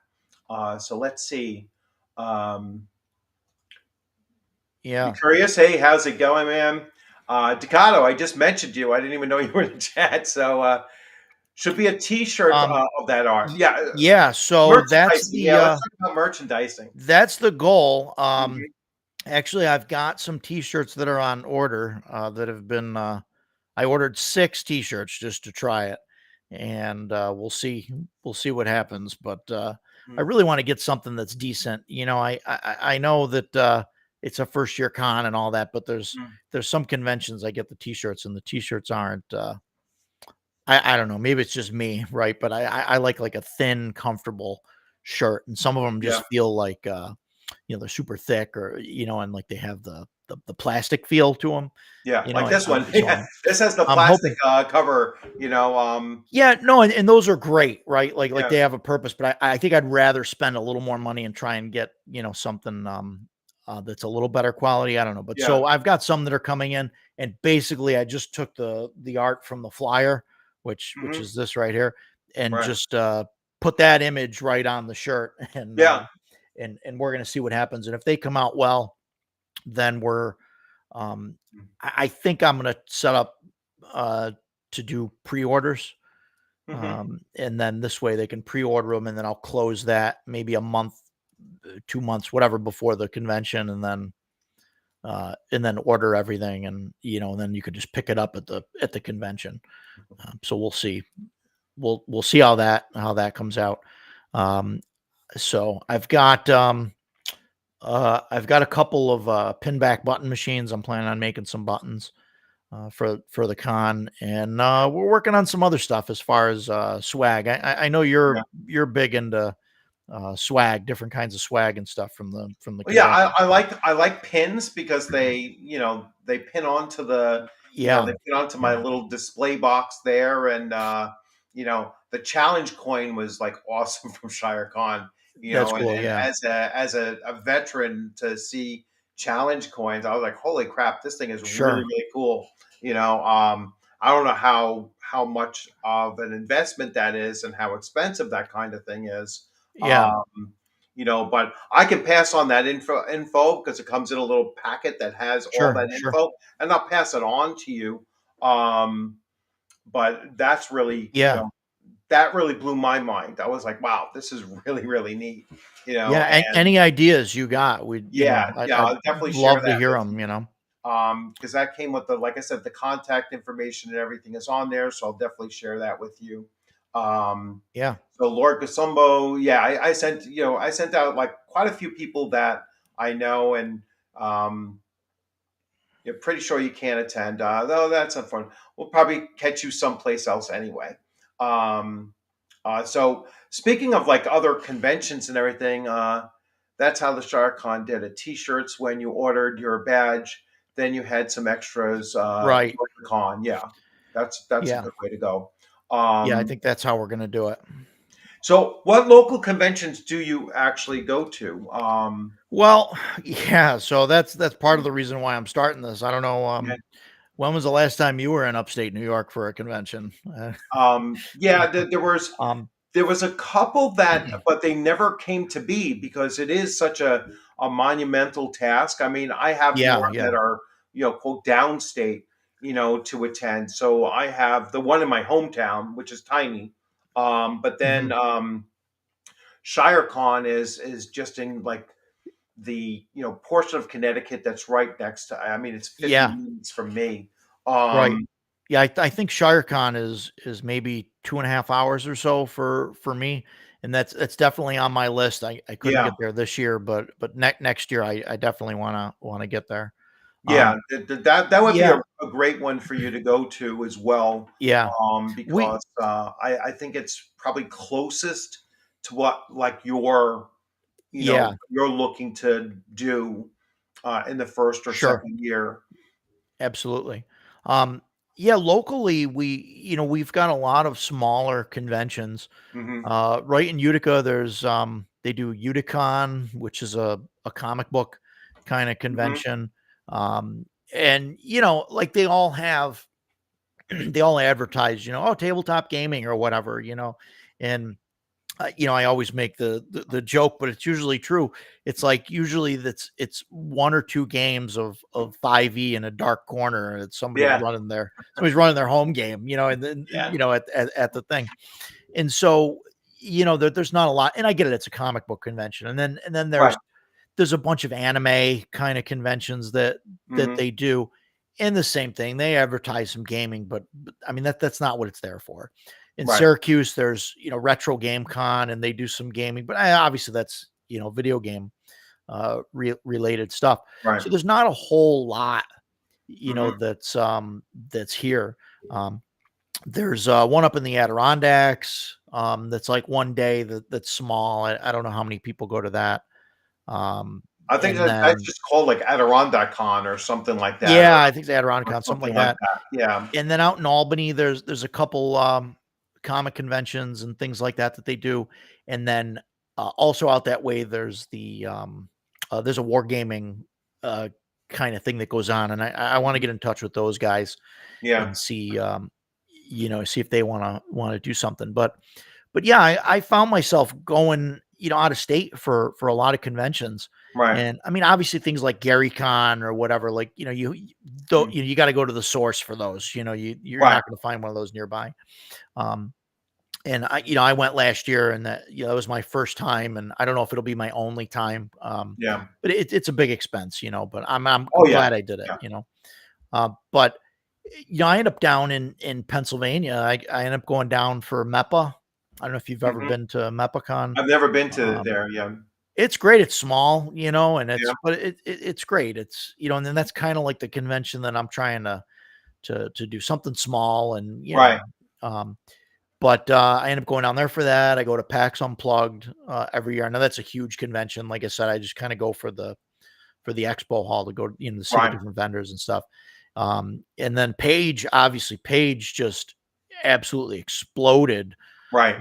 So let's see. Um, you Yeah. curious? Hey, how's it going, man? Ducato, I just mentioned you. I didn't even know you were in the chat. So should be a T-shirt Um. of that art. Yeah, Yeah. So merchandising. Yeah, let's talk about merchandising. that's the goal. Mhm. Actually, I've got some T-shirts that are on order that have been. I ordered 6 T-shirts just to try it, and we'll see what happens. But I Mm. really want to get something that's decent. I know that it's a first year con and all that, but Mm. there's some conventions I get the T-shirts and the T-shirts aren't. I don't know. Maybe it's just me, right? But I like a thin, comfortable shirt, and some of them Yeah. just feel like they're super thick or and like they have the plastic feel to them. Yeah, You know, like this one. so Yeah, this has the I'm plastic hoping. cover. Yeah, no, and those are great, right? Like Yeah. they have a purpose, but I think I'd rather spend a little more money and try and get, something that's a little better quality. I don't know. But Yeah. so I've got some that are coming in, and basically I just took the art from the flyer, which Hmm. is this right here, and Right. just put that image right on the shirt, and Yeah. and we're gonna see what happens. And if they come out well, then we're um I think I'm gonna set up uh to do pre-orders, Hmm. and then this way they can pre-order them, and then I'll close that maybe a month, 2 months, whatever, before the convention, and then order everything, and and then you could just pick it up at the convention. So we'll see. We'll see how that comes out. Um, so I've got a couple of pin back button machines. I'm planning on making some buttons for the con, and we're working on some other stuff as far as swag. I know Yeah. you're big into swag, different kinds of swag and stuff from the Well, yeah, convention. I like pins because they pin onto Yeah, they pin onto my yeah, little display box there, and the challenge coin was like awesome from Shire Con, that's and cool. Yeah, as a veteran to see challenge coins, I was like, holy crap, this thing is really sure. really cool. I don't know how much of an investment that is and how expensive that kind of thing is. Yeah, Um, but I can pass on that info because it comes in a little packet that has all sure, that sure. info, and I'll pass it on to you. Um, but that's really, Yeah, that really blew my mind. I was like, wow, this is really, really neat. yeah. And Any ideas you got? yeah, yeah, I'd I'll definitely share love to that hear with them. you. You know. Because that came with like I said, the contact information and everything is on there, so I'll definitely share that with you. Um, Yeah, so Lord Gasumbo, yeah, I sent out like quite a few people that I know, and um, you're pretty sure you can't attend. Though that's unfortunate. We'll probably catch you someplace else anyway. Um, so speaking of like other conventions and everything, that's how the SharkCon did it. T-shirts when you ordered your badge, then you had some extras right. for the con. Yeah, that's a Yeah, good way to go. yeah. I Um, think that's how we're gonna do it. so, what local conventions do you actually go to? Well, yeah. So that's part of the reason why I'm starting this. I don't know. Yeah, When was the last time you were in upstate New York for a convention? yeah, Um, there was a couple that, but they never came to be because it is such a monumental task. I mean, I have more yeah, that yeah. are quote downstate, to attend. So I have the one in my hometown, which is tiny, but then Mhm. ShireCon is just in like the portion of Connecticut that's right next to. I mean, it's 50 Yeah, minutes from me. right. Um, Yeah, I think ShireCon is maybe 2.5 hours or so for me, and that's definitely on my list. I couldn't yeah, get there this year, but next year I definitely wanna get there. yeah, Um, that would be yeah, a great one for you to go to as well, yeah. We because I think it's probably closest to what like Yeah, you're looking to do in the first or sure. second year. Absolutely. Um, yeah, locally, we've got a lot of smaller conventions. Hmm. Right in Utica, they do Uticon, which is a comic book kind of Hmm. convention. And like they all have, they all advertise, oh, tabletop gaming or whatever, and I always make the joke, but it's usually true. It's like usually it's one or two games of 5e in a dark corner, and it's Yeah, somebody's running their home game, and then yeah, at the thing. And so there's not a lot, and I get it. It's a comic book convention, and then right. there's a bunch of anime kind of conventions that Hmm. they do. And the same thing, they advertise some gaming, but I mean that's not what it's there for. In Right, Syracuse, there's Retro Game Con, and they do some gaming, but obviously that's video game related stuff. right. So there's not a whole lot Hmm. that's here. Um, there's one up in the Adirondacks, that's like one day that's small. I don't know how many people go to that. Um, I think And that's then just called like Adirondack Con or something like that, yeah, I think it's or Adirondack, something something like like that. that. Yeah, And then out in Albany, there's a couple comic conventions and things like that that they do. And then also out that way, there's a wargaming uh, kind of thing that goes on, and I want to mhm, get in touch with those guys yeah, and see see if they want to do something. But yeah, I found myself going out of state for a lot of conventions. right, And I mean, obviously things like Gary Con or whatever, like, mm, you got to go to the source for those, you're right, not going to find one of those nearby. Um, and I went last year, and that was my first time, and I don't know if it'll be my only time. yeah. But it's a big expense, but I'm Oh yeah, glad I did yeah. it. But I end up down in Pennsylvania. I end up going down for MEPA. I don't know if you've ever Mhm. been to MEPACon. I've never been to Um, there. Yeah, it's great. It's small, and yeah, but it's great. It's and then that's kind of like the convention that I'm trying to do something small, and right, um, but I end up going down there for that. I go to PAX Unplugged every year. I know that's a huge convention. Like I said, I just kind of go for the expo hall to go, to see the right, different vendors and stuff. And then Page just absolutely exploded. right.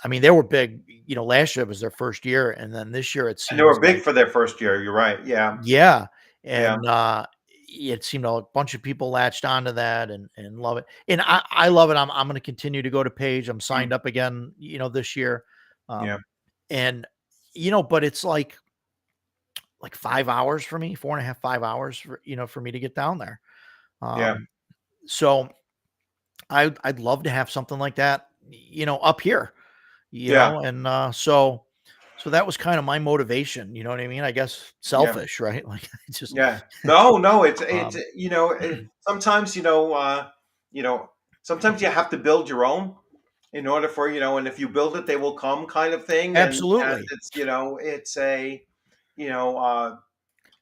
I mean, they were big, last year was their first year. And then this year it And they seems were big like, for their first year. You're right. Yeah, yeah. yeah, And it seemed a bunch of people latched onto that and love it. And I love it. I'm going to continue to go to Page. I'm mm, signed up again, this year. yeah, Um, and, but it's like 5 hours for me, 4.5, 5 hours for me to get down there. yeah, Um, so I'd love to have something like that, up here, yeah, and so that was kind of my motivation. You know what I mean? I guess yeah. selfish, right? Like I just, Yeah. No, no, it's um, sometimes you know sometimes you have to build your own in order for and if you build it they will come kind of thing, and absolutely, it's it's a you know uh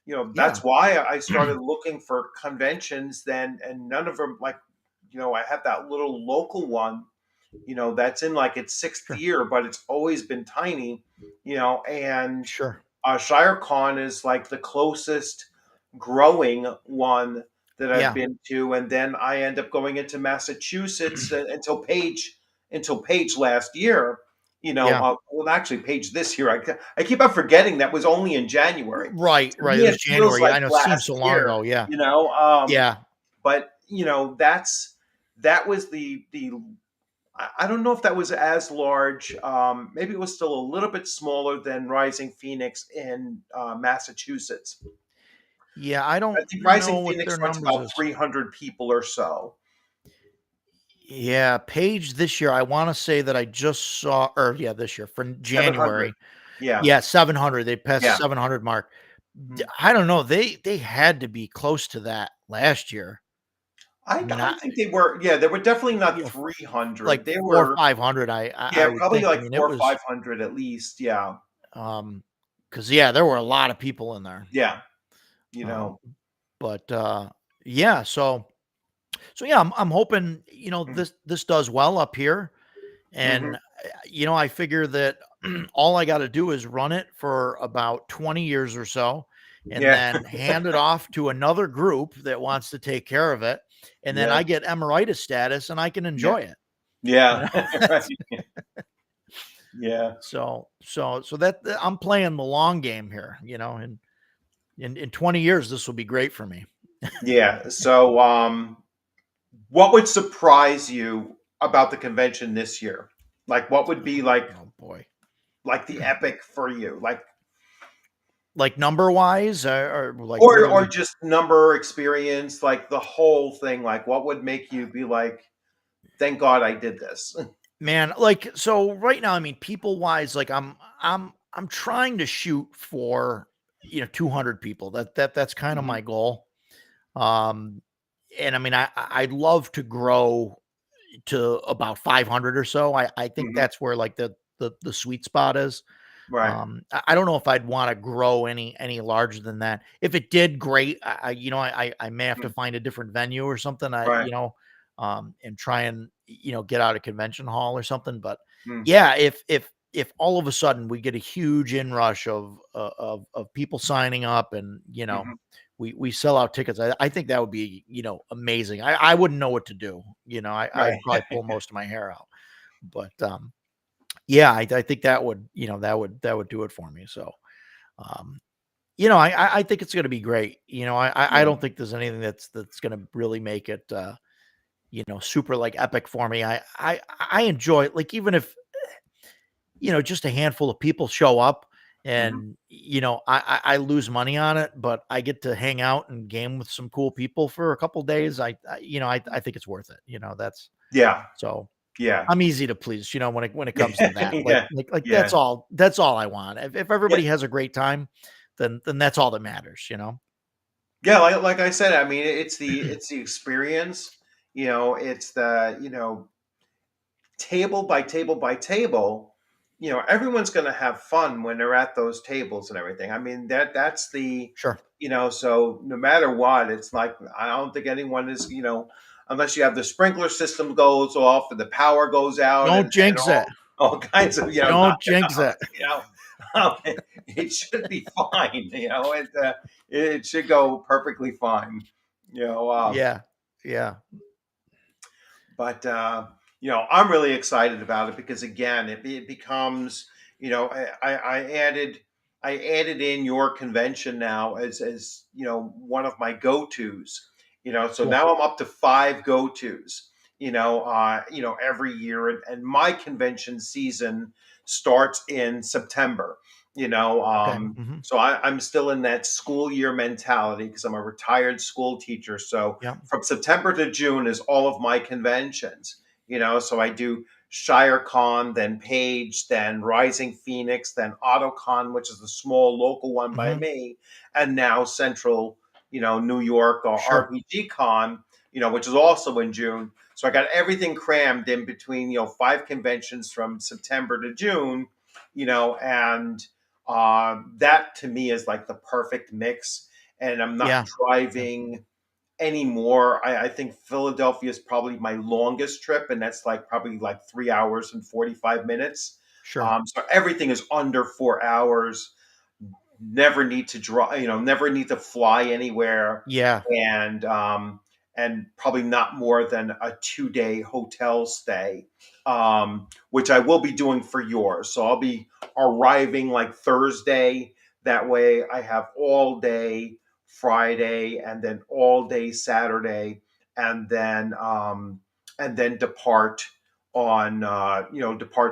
yeah, that's why I started looking for conventions then, and none of them like I had that little local one that's in like its sixth sure, year, but it's always been tiny, and sure, ShireCon is like the closest growing one that I've yeah, been to, and then I end up going into Massachusetts until Page last year. yeah, Well, actually, Page this year. I keep on forgetting that was only in January. right, To right. It me, was it feels January. like I know it seems last so long year. ago. Yeah, You know, um, yeah, but that was the I don't know if that was as large. Maybe it was still a little bit smaller than Rising Phoenix in Massachusetts. yeah. I I don't think know Rising what their Phoenix went to numbers about is. 300 people or so. Yeah, Page this year. I want to say that I just saw, or yeah, this year for 700. January. Yeah. Yeah, 700. They passed the Yeah. 700 mark. Mhm. I don't know. They had to be close to that last year. I mean, I think they were, yeah, they were definitely not like 300. They 4 or were, 500. I yeah, would probably think. I like mean, it four or was 500 at least. Yeah. because yeah, there were a lot of people in there. Yeah. You Um, know, but yeah, so yeah, I'm hoping this does well up here. mm-hmm. And, I figure that all I got to do is run it for about 20 years or so, and Yeah. then hand it off to another group that wants to take care of it. And then Yeah. I get emeritus status and I can Yeah. enjoy it. You Yeah. know? Right. Yeah. So that I'm playing the long game here, and in 20 years, this will be great for me. Yeah. So, what would surprise you about the convention this year? Like, what would be Oh boy. like the epic for you? Like, Like number wise, or like what are or we? just number experience, like the whole thing. Like, what would make you be like, "Thank God I did this." Man, like, so right now, I mean, people wise, like I'm trying to shoot for 200 people. That's kind of Mhm. my goal. Um, and I mean, I'd love to grow to about 500 or so. I think Mhm. that's where like the sweet spot is. Right. I don't know if I'd want to grow any larger than that. If it did, great. I may have to Mm. find a different venue or something. Right. And try and get out of convention hall or something. But Mm. yeah, if if all of a sudden we get a huge inrush of people signing up, and Mhm. we sell out tickets, I think that would be amazing. I wouldn't know what to do. I'd Right. probably pull most of my hair out. But yeah, I think that would that would do it for me. So um, I think it's going to be great. I Yeah. don't think there's anything that's going to really make it super like epic for me. I enjoy it. Like, even if just a handful of people show up, Mhm. and I lose money on it, but I get to hang out and game with some cool people for a couple days. I think it's worth it. That's Yeah. so Yeah. I'm easy to please, when it comes to that. Like Yeah. like like Yeah. that's all I want. If Yeah. everybody has a great time, then that's all that matters. Yeah, like I said, I mean, it's the experience, it's the, table by table by table, everyone's going to have fun when they're at those tables and everything. I mean, that's the, Sure. so no matter what, it's like, I don't think anyone is, unless you have the sprinkler system goes off and the power goes out, Don't and jinx it. all kinds of, Don't jinx it. knockouts, it should be fine, it should go perfectly fine, you know. Yeah. Yeah. But I'm really excited about it because, again, it becomes, I added in your convention now as one of my go-tos. So Cool. now I'm up to 5 go-tos. Every year, and my convention season starts in September. Okay. Hmm. So I'm still in that school year mentality because I'm a retired school teacher. So Yeah. from September to June is all of my conventions. So I do ShireCon, then Page, then Rising Phoenix, then AutoCon, which is a small local one by Hmm. me, and now Central, New York, or Sure. RPG Con, which is also in June. So I got everything crammed in between, 5 conventions from September to June, and that to me is like the perfect mix. And I'm not Yeah. Yeah. driving anymore. I think Philadelphia is probably my longest trip, and that's like probably like 3 hours and 45 minutes. Sure. So everything is under 4 hours. Never need to draw, never need to fly anywhere, Yeah. and probably not more than a 2-day hotel stay, which I will be doing for yours. So I'll be arriving like Thursday. That way, I have all day Friday, and then all day Saturday, and then depart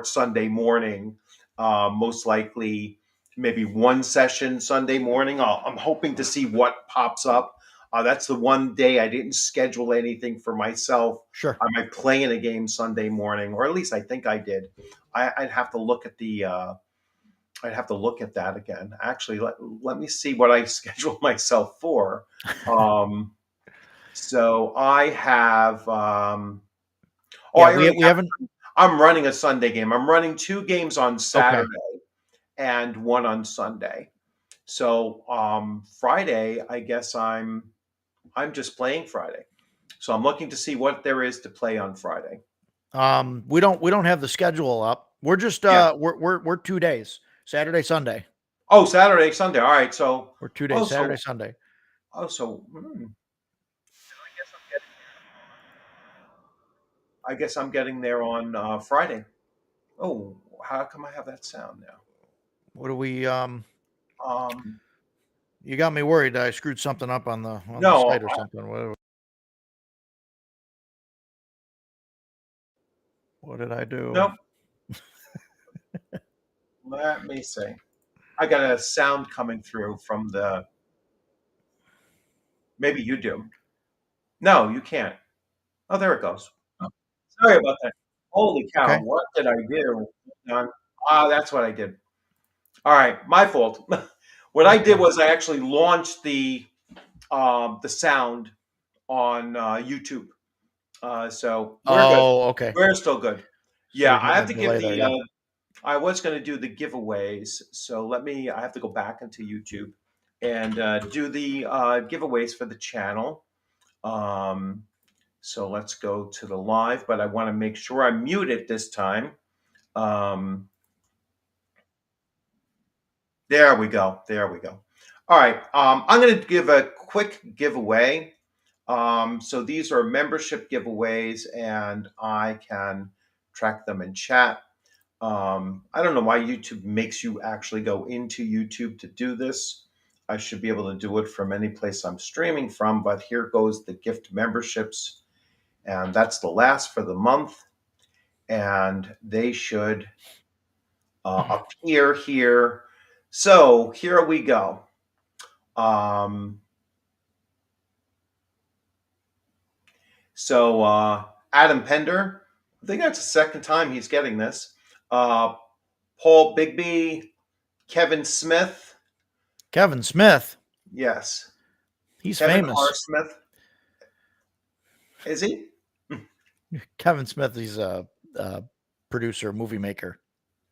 Sunday morning. Most likely, maybe one session Sunday morning. I'm hoping to see what pops up. That's the one day I didn't schedule anything for myself. Sure. I might play in a game Sunday morning, or at least I think I did. I'd have to look at the. I'd have to look at that again. Actually, let me see what I scheduled myself for. Um, so I have. Oh, Yeah. I We already we have. haven't. I'm running a Sunday game. I'm running 2 games on Okay. Saturday and one on Sunday. So Friday, I guess I'm just playing Friday. So I'm looking to see what there is to play on Friday. We don't have the schedule up. We're just Yeah. we're 2 days. Saturday, Sunday. Oh, Saturday, Sunday. All right. So We're 2 days. oh Saturday, so Sunday. oh so I guess I'm getting there on Friday. Oh, how come I have that sound now? What do we Um, You got me worried. I screwed something up on the no, site or something. What did I do? no. Let me see. I got a sound coming through from the. Maybe you do. No, you can't. Oh, there it goes. Oh, sorry about that. Holy cow! Okay. What did I do? That's what I did. All right, my fault. What I did Okay. was I actually launched the sound on YouTube. So we're good. Oh, okay. We're still good. So Yeah, you're I getting have a to give delay there. the. Yeah. I was going to do the giveaways, so let me. I have to go back into YouTube and do the giveaways for the channel. Um, so let's go to the live, but I want to make sure I mute it this time. Um, There we go. There we go. All right. I'm going to give a quick giveaway. So these are membership giveaways, and I can track them in chat. I don't know why YouTube makes you actually go into YouTube to do this. I should be able to do it from any place I'm streaming from, but here goes the gift memberships, and that's the last for the month, and they should appear here. So here we go. Um, Adam Pender, I think that's the second time he's getting this. Uh, Paul Bigby, Kevin Smith, Kevin Smith, yes. he's Kevin R. famous. Smith, is he? Kevin Smith, he's a producer, movie maker.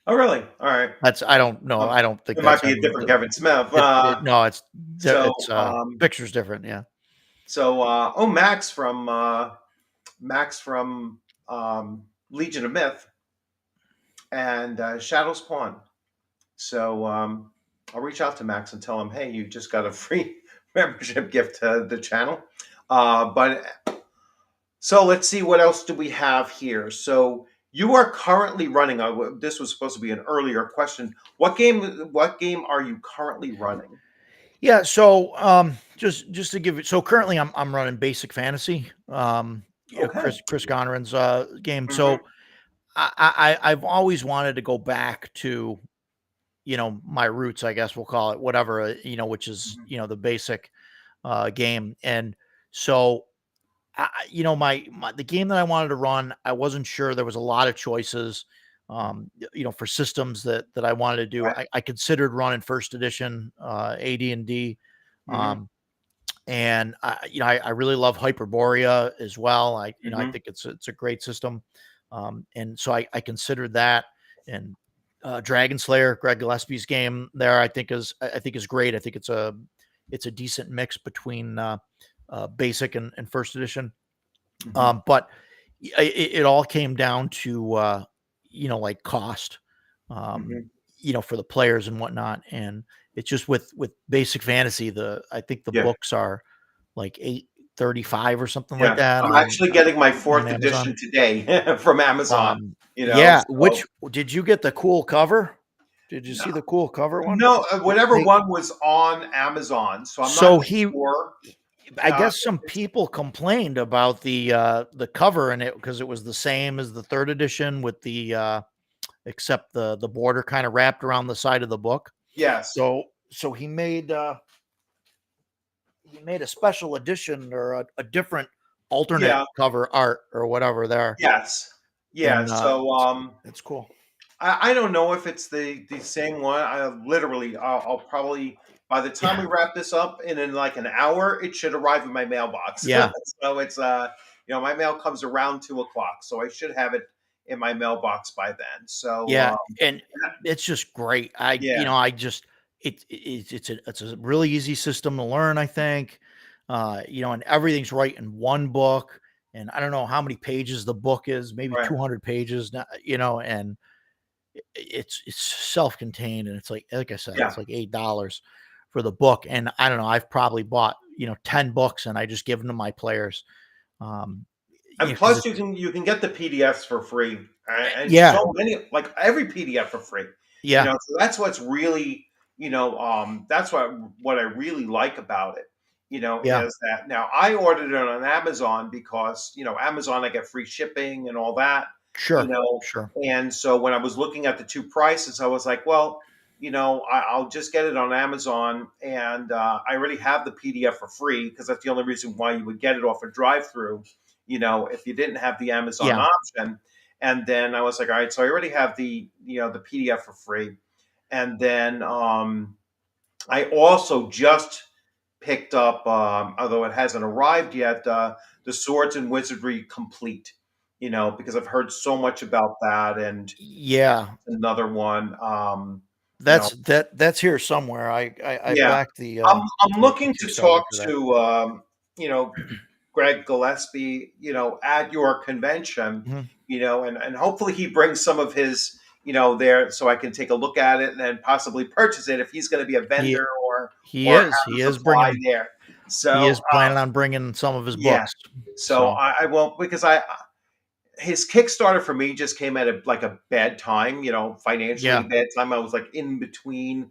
Oh, really? All right. I don't know. Um, I don't think it might that's be a him. different Kevin Smith. No, So, it's picture's different. Yeah. Max from Legion of Myth and Shadow Spawn. So I'll reach out to Max and tell him, hey, you just got a free membership gift to the channel. But so let's see, what else do we have here? So you are currently running. This was supposed to be an earlier question. What game? What game are you currently running? Yeah. So just to give it. So currently I'm running Basic Fantasy. Okay. Chris Conran's game. Hmm. So I've always wanted to go back to, my roots, I guess we'll call it, whatever, which is, the basic game. And so, the game that I wanted to run, I wasn't sure. There was a lot of choices, for systems that I wanted to do. Right. I considered running first edition, AD&D. Hmm. Um, and I really love Hyperborea as well. I Hmm. think it's a great system. And so I considered that, and Dragon Slayer, Greg Gillespie's game there, I think is great. I think it's a decent mix between basic and first edition. Hmm. But it all came down to like cost, um, Hmm. for the players and whatnot. And it's just with basic fantasy, I think the Yeah. books are like 835 or something like Yeah. that I'm on actually getting my on fourth Amazon. edition today from Amazon. Yeah, So which did you get the cool cover? Did you see the cool cover one? no, whatever They one was on Amazon. So I'm not so he sure. I Uh, guess some it's, people complained about the cover in it because it was the same as the third edition with except the border kind of wrapped around the side of the book. yes. So he made a special edition or a different alternate Yeah. cover art or whatever there. Yes. Yeah. And So it's cool. I don't know if it's the same one. I'll probably, by the time we Yeah. wrap this up in like an hour, it should arrive in my mailbox. Yeah. So it's my mail comes around 2 o'clock, so I should have it in my mailbox by then. So Yeah, and it's just great. yeah. I just it's a really easy system to learn, I think. And everything's right in one book. And I don't know how many pages the book is, maybe Right. 200 pages now, and it's self-contained, and it's like I said, Yeah. it's like $8 for the book. And I don't know, I've probably bought, 10 books, and I just give them to my players. Um, And because plus, it's you can get the PDFs for free, and yeah, so many, like every PDF for free. yeah, So that's what's really, that's what I really like about it. yeah, Is that now I ordered it on Amazon because Amazon, I get free shipping and all that. You sure, know, sure. and so when I was looking at the two prices, I was like, well, I'll just get it on Amazon, and I already have the PDF for free because that's the only reason why you would get it off a drive-through. If you didn't have the Amazon Yeah, option. And then I was like, all right, so I already have the PDF for free. And then I also just picked up, although it hasn't arrived yet, the Swords and Wizardry Complete. Because I've heard so much about that, and yeah. another one. That's here somewhere. I Yeah, backed the I'm the looking to Kickstarter talk for that. to you know Greg Gillespie, at your convention, Mhm. and hopefully he brings some of his, there so I can take a look at it and then possibly purchase it if he's going to be a He vendor he or is. have the supply there. He So is planning on bringing some of his yeah, books. so So, I won't, because I his Kickstarter for me just came at a bad time, financially yeah, bad time. I was like in between,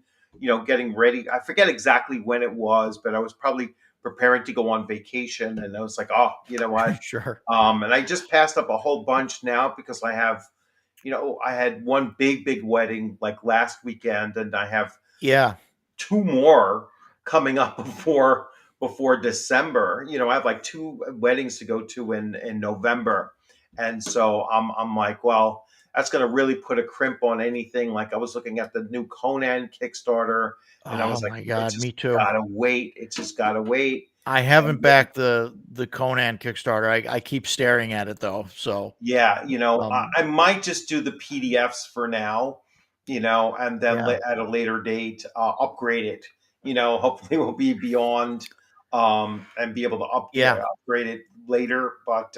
getting ready. I forget exactly when it was, but I was probably preparing to go on vacation, and I was like, oh, you know what? sure. And I just passed up a whole bunch now because I had one big wedding like last weekend, and I have Yeah, two more coming up before December. I have like two weddings to go to in November, and so I'm like, well, that's going to really put a crimp on anything. Like I was looking at the new Conan Kickstarter, and I oh was like, my it god, just me too. gotta wait. It just gotta wait. I haven't And backed the Conan Kickstarter. I keep staring at it though. So, yeah, um, I might just do the PDFs for now, and then yeah, at a later date upgrade it. Hopefully we'll be beyond and be able to yeah. upgrade it later. But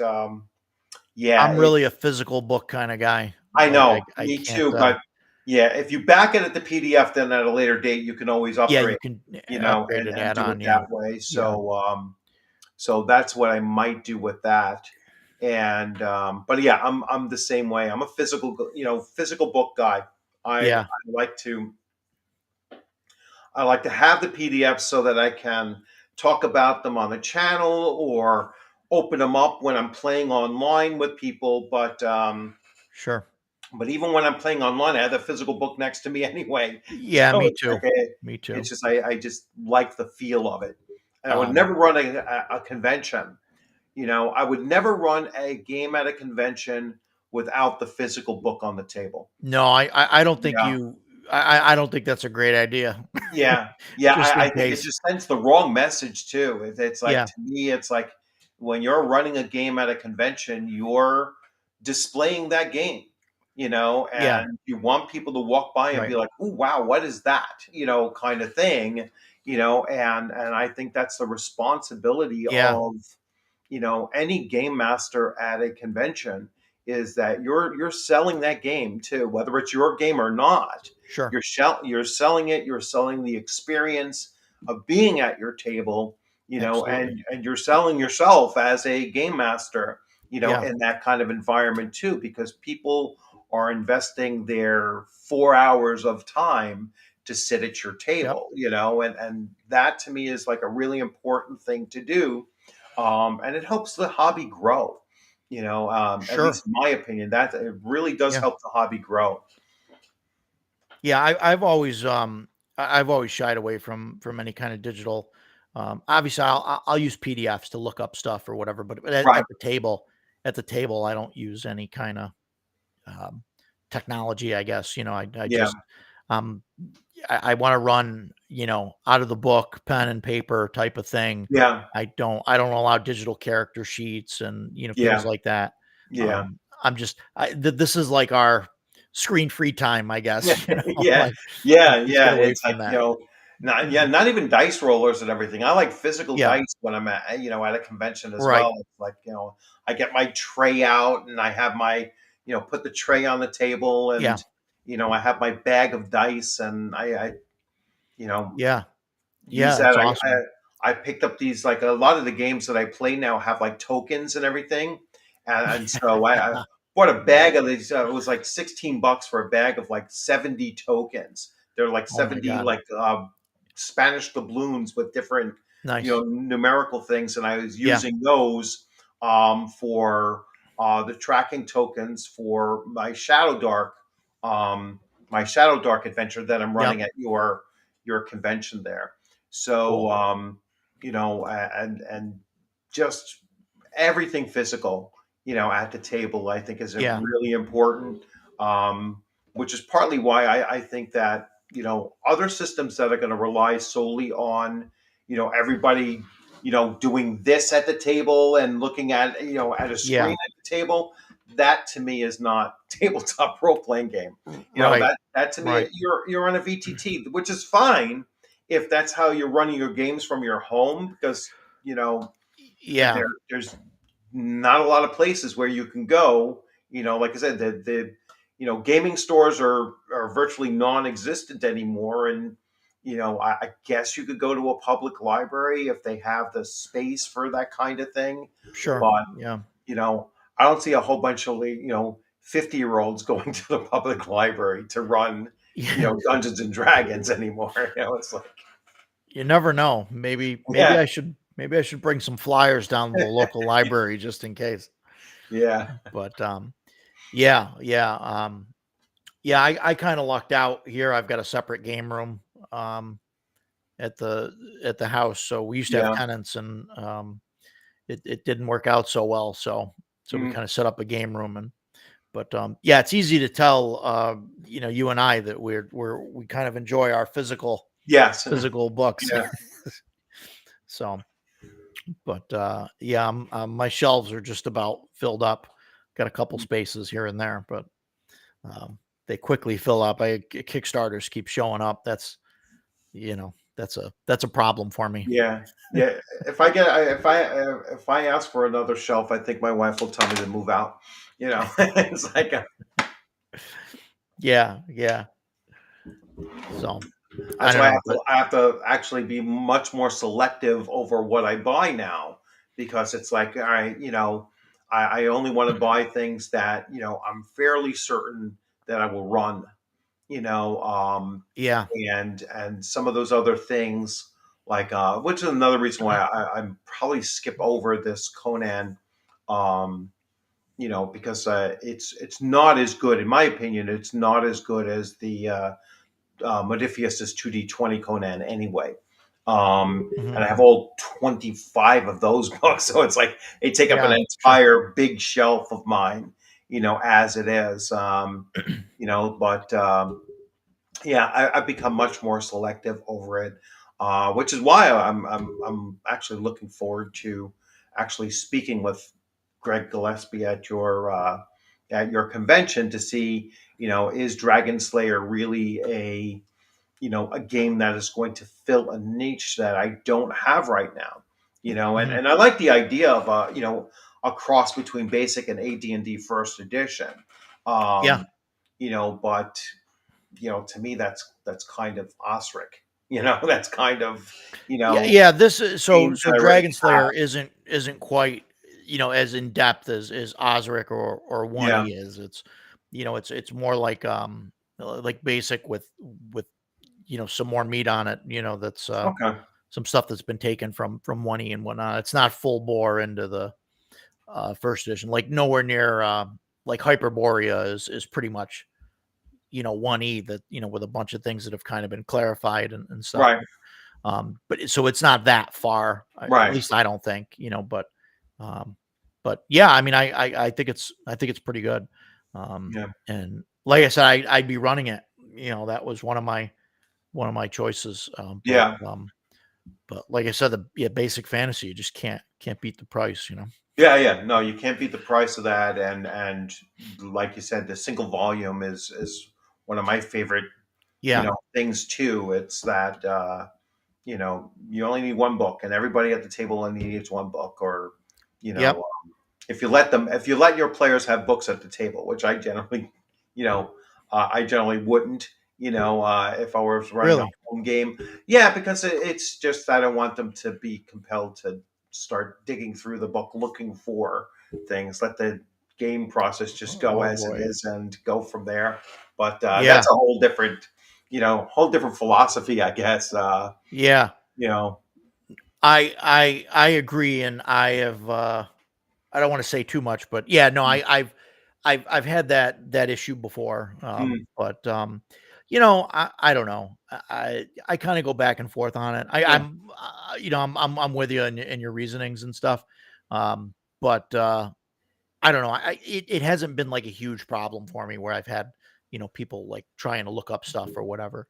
yeah, I'm really a physical book kind of guy. I Like know, I me can't. too. But yeah, if you back it at the PDF, then at a later date you can always Yeah, upgrade, you can upgrade and it, add do it on. Yeah, that way. yeah, So that's what I might do with that. And but yeah, I'm the same way. I'm a physical book guy. I yeah. like to have the PDFs so that I can talk about them on the channel or open them up when I'm playing online with people. Sure. But even when I'm playing online, I have the physical book next to me anyway. Yeah, So me it's too. like Me it's too. just I just like the feel of it. And I would Um, never run a convention. I would never run a game at a convention without the physical book on the table. no, I don't think Yeah. you. I don't think that's a great idea. Yeah. Yeah. Just I in think it case. just sends the wrong message too. It's like, Yeah, to me, it's like when you're running a game at a convention, you're displaying that game, yeah, and you want people to walk by and right. be like, oh, wow, what is that? Kind of thing, and I think that's the responsibility Yeah, of any game master at a convention, is that you're selling that game too, whether it's your game or not. sure. You're selling it. You're selling the experience of being at your table, Absolutely. and you're selling yourself as a game master, Yeah, in that kind of environment too, because people are investing their 4 hours of time to sit at your yep, table, and that to me is like a really important thing to do, and it helps the hobby grow. At sure. least in my opinion, that it really does Yeah, help the hobby grow. yeah. I've always shied away from any kind of digital. Obviously, I'll use PDFs to look up stuff or whatever, but Right. at the table, I don't use any kind of um, technology. I guess I Yeah. just um, I want to run, out of the book, pen and paper type of thing. Yeah. I don't allow digital character sheets and, things Yeah. like that. Yeah. This is like our screen free time, I Yeah. guess, Yeah. like Yeah. just get Yeah. away It's like, from that. not even dice rollers and everything. I like physical Yeah. dice when I'm at a convention as Right. well. It's like, I get my tray out and I have put the tray on the table, Yeah. and, I have my bag of dice, and you know, Yeah. use Yeah. that. It's awesome. I picked up these, like, a lot of the games that I play now have like tokens and everything, and so I bought a bag of these. It was like $16 for a bag of like 70 tokens. They're like Oh my 70 God. like Spanish doubloons with different Nice. numerical things, and I was Yeah. using those for the tracking tokens for um, my Shadow Dark adventure that I'm Yep. running at your convention there. So, Cool. and just everything physical, at the table, I think is a Yeah. really important, which is partly why I think that, other systems that are going to rely solely on, everybody, doing this at the table and looking at a screen Yeah. at the table, that to me is not tabletop role playing game. Right. That to me, Right. you're on a VTT, which is fine if that's how you're running your games from your home, because Yeah. there's not a lot of places where you can go. Like I said, gaming stores are virtually non-existent anymore, and I guess you could go to a public library if they have the space for that kind of thing. Sure. But Yeah. you know, I don't see a whole bunch of 50-year-olds going to the public library to run Yeah. Dungeons and Dragons anymore. It's like, You never know. Maybe yeah, I should bring some flyers down to the local library just in case. yeah, But yeah, yeah. Yeah, I kind of lucked out here. I've got a separate game room um at the house. So we used to have yeah. tenants, and it didn't work out so well. So we Mm, kind of set up a game room. And but yeah, it's easy to tell, you and I, that we kind of enjoy our yes, physical books. yeah. So, but yeah, my shelves are just about filled up. Got a couple spaces here and there, but um, they quickly fill up. Kickstarters keep showing up. That's a problem for me. Yeah, yeah. If I ask for another shelf, I think my wife will tell me to move out. It's like Yeah, yeah. So I that's don't why know, but I have to actually be much more selective over what I buy now, because it's like, all right, I only want to buy things that I'm fairly certain that I will run. You know, yeah. and some of those other things, like which is another reason why I'm probably skip over this Conan, um, because it's not as good, in my opinion. It's not as good as the Modifius's 2D20 Conan anyway. And I Mhm. have all 25 of those books, so it's like they take up an Yeah, sure. entire big shelf of mine, as it is. But yeah, I've become much more selective over it, which is why I'm actually looking forward to actually speaking with Greg Gillespie at your convention to see, is Dragon Slayer really a game that is going to fill a niche that I don't have right now. Mhm. And I like the idea of a cross between basic and AD&D first edition. Yeah. Um, but to me, that's kind of Osric. That's kind of Yeah, yeah, this is games so that I already Dragon have. Slayer isn't quite, as in depth as Osric or Yeah. 1E is. It's more like basic with some more meat on it, that's Okay. some stuff that's been taken from 1E and whatnot. It's not full bore into the first edition, like nowhere near like Hyperborea is pretty much 1E, that with a bunch of things that have kind of been clarified and stuff. Right. So it's not that far, at Right. least I don't think, um, but yeah, I mean, I think it's pretty good. Yeah. And like I said, I'd be running it. That was one of my choices. Yeah. But like I said, yeah, basic fantasy, you just can't beat the price. Yeah. Yeah. No, you can't beat the price of that, and like you said, the single volume is one of my favorite Yeah. things too. It's that you only need one book, and everybody at the table only needs one book, or you Yep. know if you let your players have books at the table, which I generally, I generally wouldn't, if I was running a Really. home game. Yeah, because it's just I don't want them to be compelled to start digging through the book looking for things. Let the game process just go Oh as it boy. is and go from there. But Yeah. that's a whole different philosophy, I guess. Yeah. You know, I agree, and I don't want to say too much, but yeah, no, I've had that issue before. mm, But I don't know. I kind of go back and forth on it. yeah, I'm with you in your reasonings and stuff. But I don't know. It hasn't been like a huge problem for me where I've had people like trying to look up stuff or whatever.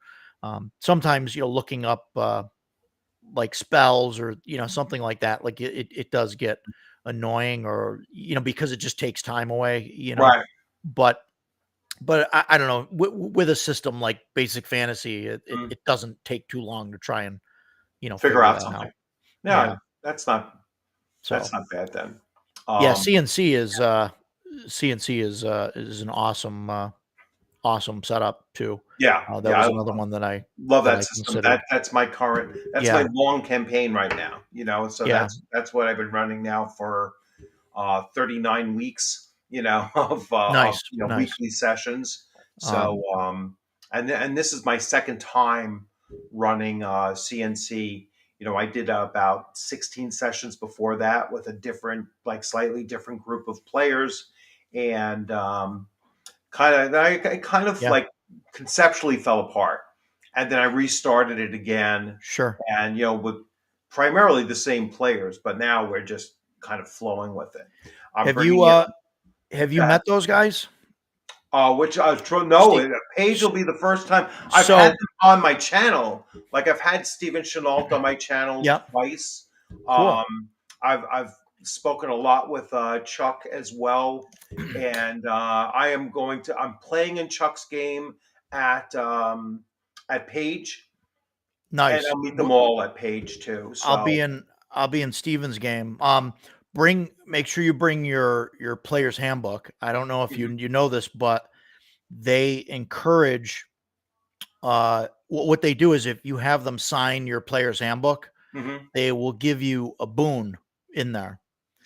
Sometimes looking up like spells or something like that, like it does get annoying, or because it just takes time away. right. But I don't know, with a system like basic fantasy, Mm, it doesn't take too long to try and figure figure out that something. out. Yeah, Yeah. that's So not bad then. yeah, Um, CNC is an awesome. awesome setup too. Yeah, That yeah, was I another one that I love that system. considered. That's my current. That's my Yeah, long campaign right now. So yeah, that's what I've been running now for 39 weeks. Of nice, nice. weekly sessions. So Um, and this is my second time running CNC. I did about 16 sessions before that with a different, like slightly different group of players, and I kind of yeah, like conceptually fell apart, and then I restarted it again, sure. and with primarily the same players, but now we're just kind of flowing with it. I'm Have you bringing in have you that. met those guys? Which no, Steve. Paige will be the first time I've had So them on my channel. Like I've had Steven Chenault on my channel yeah, twice. cool. Um, I've spoken a lot with Chuck as well, and I'm playing in Chuck's game at um, at Page, and Nice. I'll meet them all at Page too. I'll be So in I'll be in Steven's game. Make sure you bring your player's handbook. I don't know if mhm, you know this, but they encourage what they do is if you have them sign your player's handbook, mhm. they will give you a boon in there.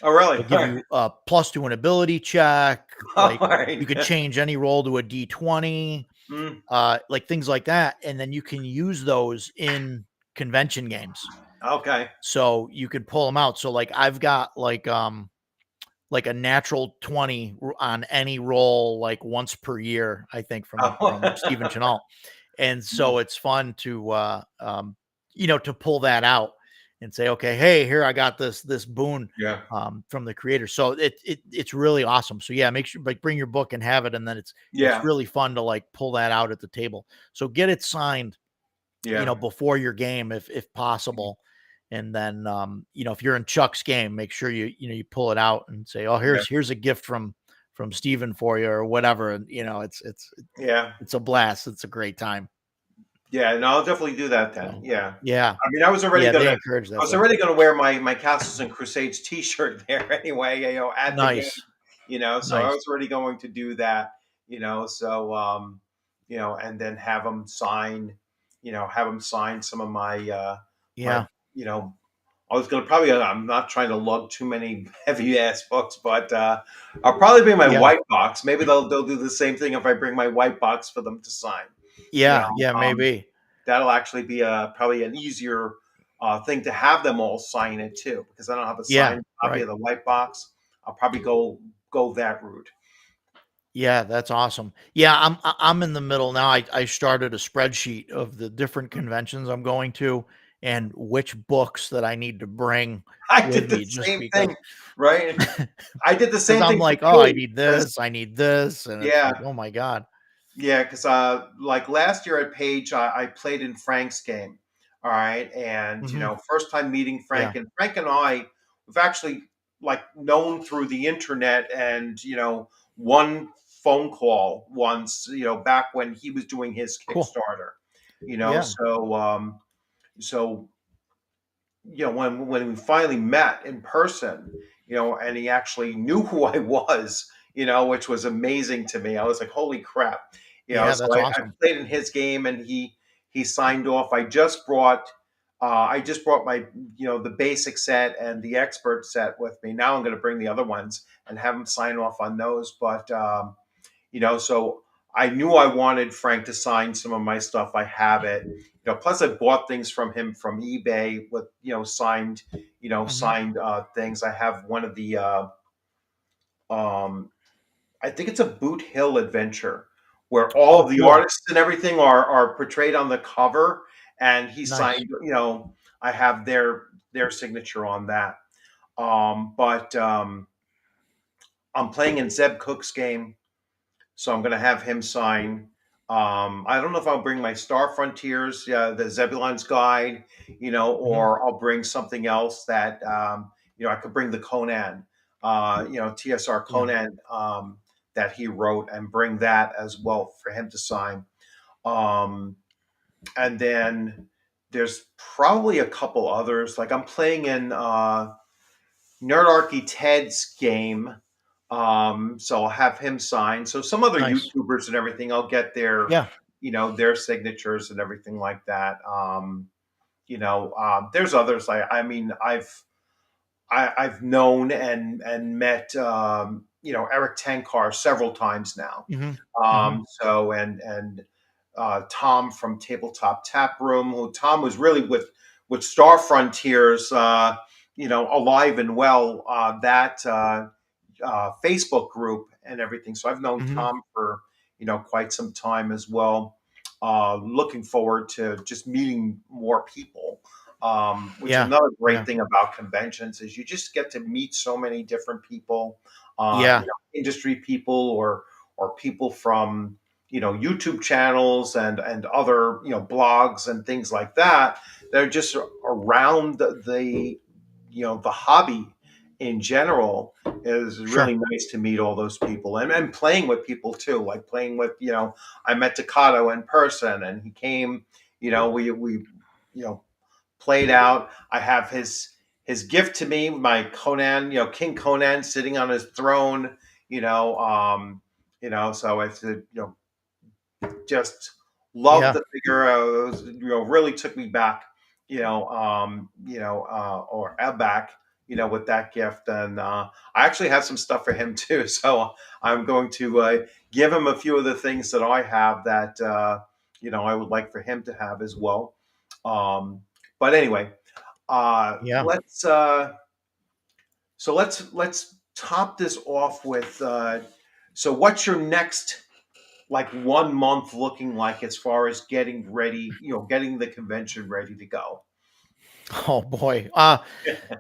Oh really? They'll give you a plus to an ability check, All like you right. could change any roll to a D20, Mm, like things like that, and then you can use those in convention games. okay. So you could pull them out. So like I've got like a natural 20 on any roll like once per year, I think from Stephen Oh. Chenault. And so it's fun to pull that out and say, okay, hey, here I got this boon Yeah. from the creator. So it's really awesome. So yeah, make sure like bring your book and have it, and then it's Yeah. really fun to like pull that out at the table. So get it signed, Yeah. before your game if possible. And then if you're in Chuck's game, make sure you pull it out and say, oh, Yeah. here's a gift from Steven for you or whatever. And Yeah. it's a blast. It's a great time. Yeah. No, I'll definitely do that then. So Yeah. yeah. I mean, Yeah, they encourage I that was stuff. already gonna wear my Castles and Crusades T-shirt there anyway. At the game. Nice. So I Nice. was already going to do that. So and then have them sign some of my Yeah. you know. I was gonna probably. I'm not trying to lug too many heavy ass books, but I'll probably bring my Yeah. white box. Maybe they'll do the same thing if I bring my white box for them to sign. You Yeah. know, Yeah. um, Maybe. that'll actually be probably an easier thing to have them all sign it too, because I don't have a Yeah. signed copy Right. of the white box. I'll probably go that route. Yeah, that's awesome. Yeah, I'm in the middle now. I started a spreadsheet of the different conventions I'm going to and which books that I need to bring I with did the me just same because thing, right? I did the because same I'm thing for like, oh, I Philly need because this, I need this, and it's yeah, like, oh my God. yeah, because like last year at Page, I played in Frank's game. All right, and Hmm. first time meeting Yeah, Frank and I, we've actually like known through the internet, and one phone call once, back when he was doing his cool. Kickstarter. Yeah. So when we finally met in person, and he actually knew who I was, which was amazing to me. I was like, holy crap. Yeah, So that's I awesome. played in his game, and he signed off. I just brought my, the basic set and the expert set with me. Now I'm going to bring the other ones and have him sign off on those. But so I knew I wanted Frank to sign some of my stuff. I have it. Plus I bought things from him from eBay with signed, Hmm. things. I have one of the um I think it's a Boot Hill adventure where all Oh, of the cool. artists and everything are portrayed on the cover, and he Nice. signed, I have their signature on that. But I'm playing in Zeb Cook's game, so I'm going to have him sign. I don't know if I'll bring my Star Frontiers, the Zebulon's Guide, Hmm. or I'll bring something else that, I could bring the Conan, TSR Yeah. Conan, that he wrote, and bring that as well for him to sign. Um, and then there's probably a couple others. Like I'm playing in Nerdarchy Ted's game, So I'll have him sign. So some other Nice. YouTubers and everything, I'll get their, Yeah. their signatures and everything like that. There's others. I've known and met Eric Tenkar several times now. Hmm. Hmm. So and Tom from Tabletop Tap Room, who Tom was really with Star Frontiers, alive and well. That Facebook group and everything. So I've known Hmm. Tom for quite some time as well. Looking forward to just meeting more people. Which is Yeah. another great Yeah. thing about conventions is you just get to meet so many different people, Yeah. industry people or people from YouTube channels and other blogs and things like that. They're just around the hobby in general. Is really Sure. nice to meet all those people and playing with people too. Like playing with I met Takato in person and he came. We played out. I have his gift to me, my Conan, King Conan sitting on his throne. So it's just loved Yeah. the figure. It was, really took me back, or back, with that gift. And I actually have some stuff for him too. So I'm going to give him a few of the things that I have that I would like for him to have as well. Um, but anyway, Yeah. let's top this off with. So what's your next like 1 month looking like as far as getting ready, getting the convention ready to go? Oh boy.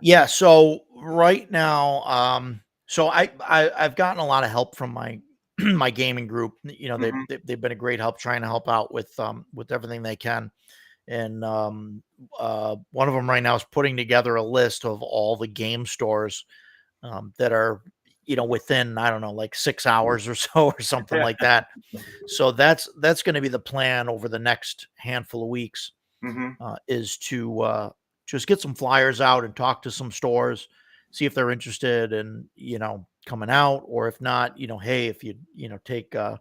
Yeah. So right now, so I've gotten a lot of help from my my gaming group. Hmm. They've been a great help trying to help out with everything they can. And one of them right now is putting together a list of all the game stores that are within, I don't know, like 6 hours or so or something like that. So that's going to be the plan over the next handful of weeks, Hmm. is to just get some flyers out and talk to some stores, see if they're interested in coming out, or if not, hey, if you take a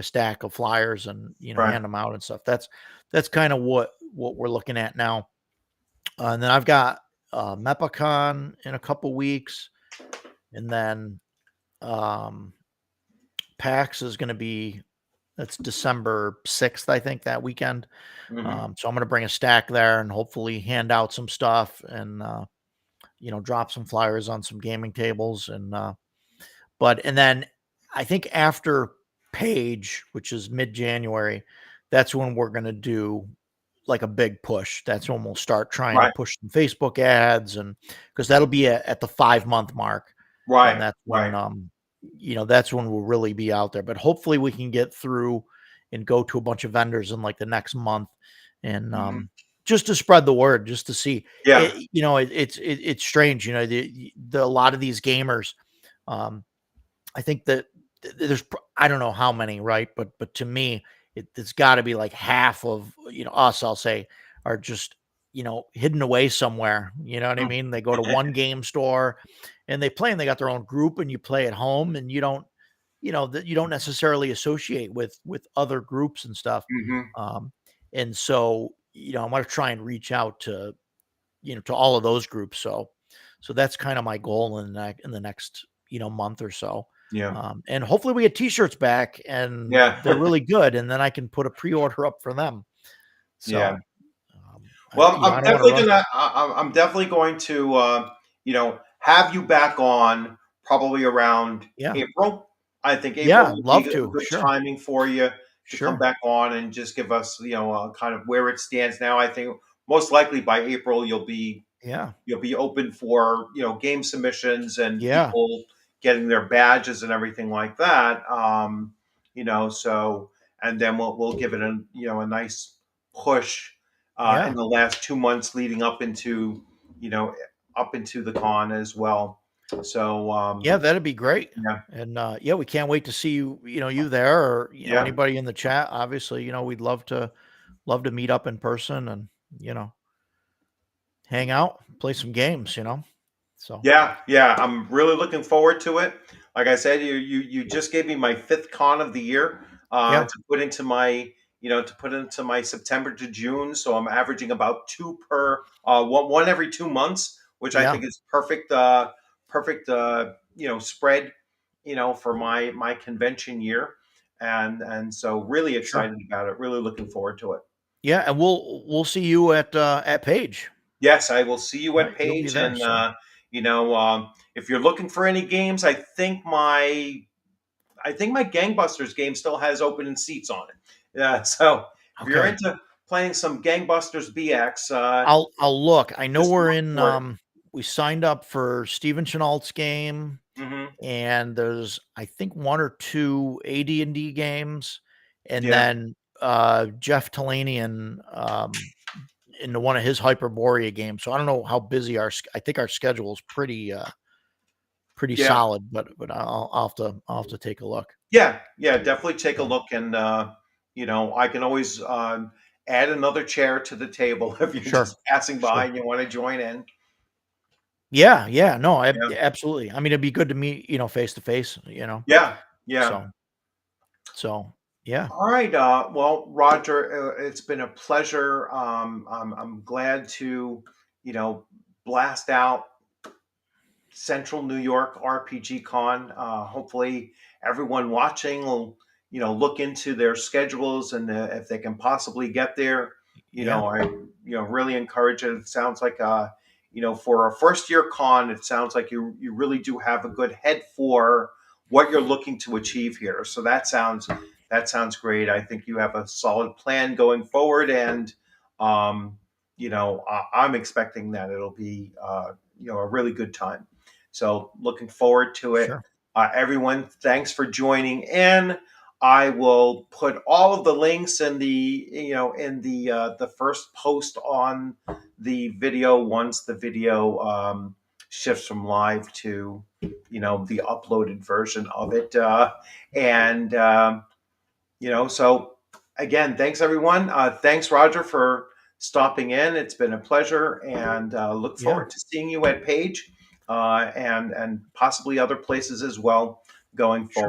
stack of flyers and Right. hand them out and stuff. That's kind of what we're looking at now. And then I've got Mepacon in a couple weeks, and then um, PAX is going to be, that's December 6th, I think, that weekend. Hmm. So I'm going to bring a stack there and hopefully hand out some stuff and drop some flyers on some gaming tables and then I think after Page, which is mid-January, that's when we're going to do like a big push. That's when we'll start trying to Right. push some Facebook ads, and because that'll be at the 5 month mark, and Right. that's when Right. that's when we'll really be out there. But hopefully we can get through and go to a bunch of vendors in like the next month, and Hmm. just to spread the word, just to see. Yeah. It's strange, the a lot of these gamers. I think that I don't know how many, right? But to me, it's got to be like half of us. I'll say are just hidden away somewhere. You know what I Mm. mean? They go to one game store and they play, and they got their own group, and you play at home, and you don't that you don't necessarily associate with other groups and stuff. Hmm. Um, and so I'm gonna try and reach out to to all of those groups. So that's kind of my goal in the next month or so. Yeah. And hopefully we get t-shirts back and Yeah. they're really good, and then I can put a pre-order up for them. Yeah. So Well, I don't want to rush. I'm definitely going to, have you back on probably around Yeah. April. I think April Yeah, would be love a to. good Sure. timing for you to come Sure. back on and just give us, kind of where it stands now. I think most likely by April Yeah. you'll be open for game submissions and Yeah. people getting their badges and everything like that. So and then we'll give it a nice push in Yeah. the last 2 months leading you know up into the con as well. So Yeah, that'd be great. yeah, And yeah, we can't wait to see you there, or yeah, anybody in the chat. Obviously, we'd love to meet up in person and hang out, play some games. So yeah. I'm really looking forward to it. like I said, you just gave me my fifth con of the year Yeah. to put into my to put into my September to June. So I'm averaging about two per one every 2 months, which I Yeah. think is perfect. Perfect. Spread. For my convention year, and so really Sure. excited about it. Really looking forward to it. Yeah, and we'll see you at Page. Yes, I will see you All at right, you'll be Page, there. and So if you're looking for any games, I think my Gangbusters game still has open seats on it. Yeah, so if you're okay, into playing some Gangbusters BX, I'll look. I know just we're look in. for it. We signed up for Steven Chenault's game, Hmm. and there's I think one or two AD&D games, and Yeah, then Jeff Talanian into one of his Hyperborea games. So I don't know how busy I think our schedule is pretty yeah, solid, but I'll have to take a look. yeah. Definitely take a So look, and I can always add another chair to the table if you're sure, just passing by sure. and you want to join in. Yeah, yeah, no, Yeah, absolutely. I mean, it'd be good to meet, face to face, yeah, yeah. So so yeah, All right. Well, Roger, it's been a pleasure. I'm glad to, you know, blast out Central New York RPG Con. Hopefully, everyone watching will, look into their schedules and if they can possibly get there. yeah, I really encourage it. It sounds like, for a first year con, it sounds like you really do have a good head for what you're looking to achieve here. So that sounds great. I think you have a solid plan going forward, and I'm expecting that it'll be a really good time. So looking forward to it. sure, Everyone, thanks for joining in. I will put all of the links in the first post on the video once the video shifts from live to the uploaded version of it. And so again, thanks everyone. Thanks Roger for stopping in. It's been a pleasure, and look yeah. forward to seeing you at Page and possibly other places as well going Sure. forward.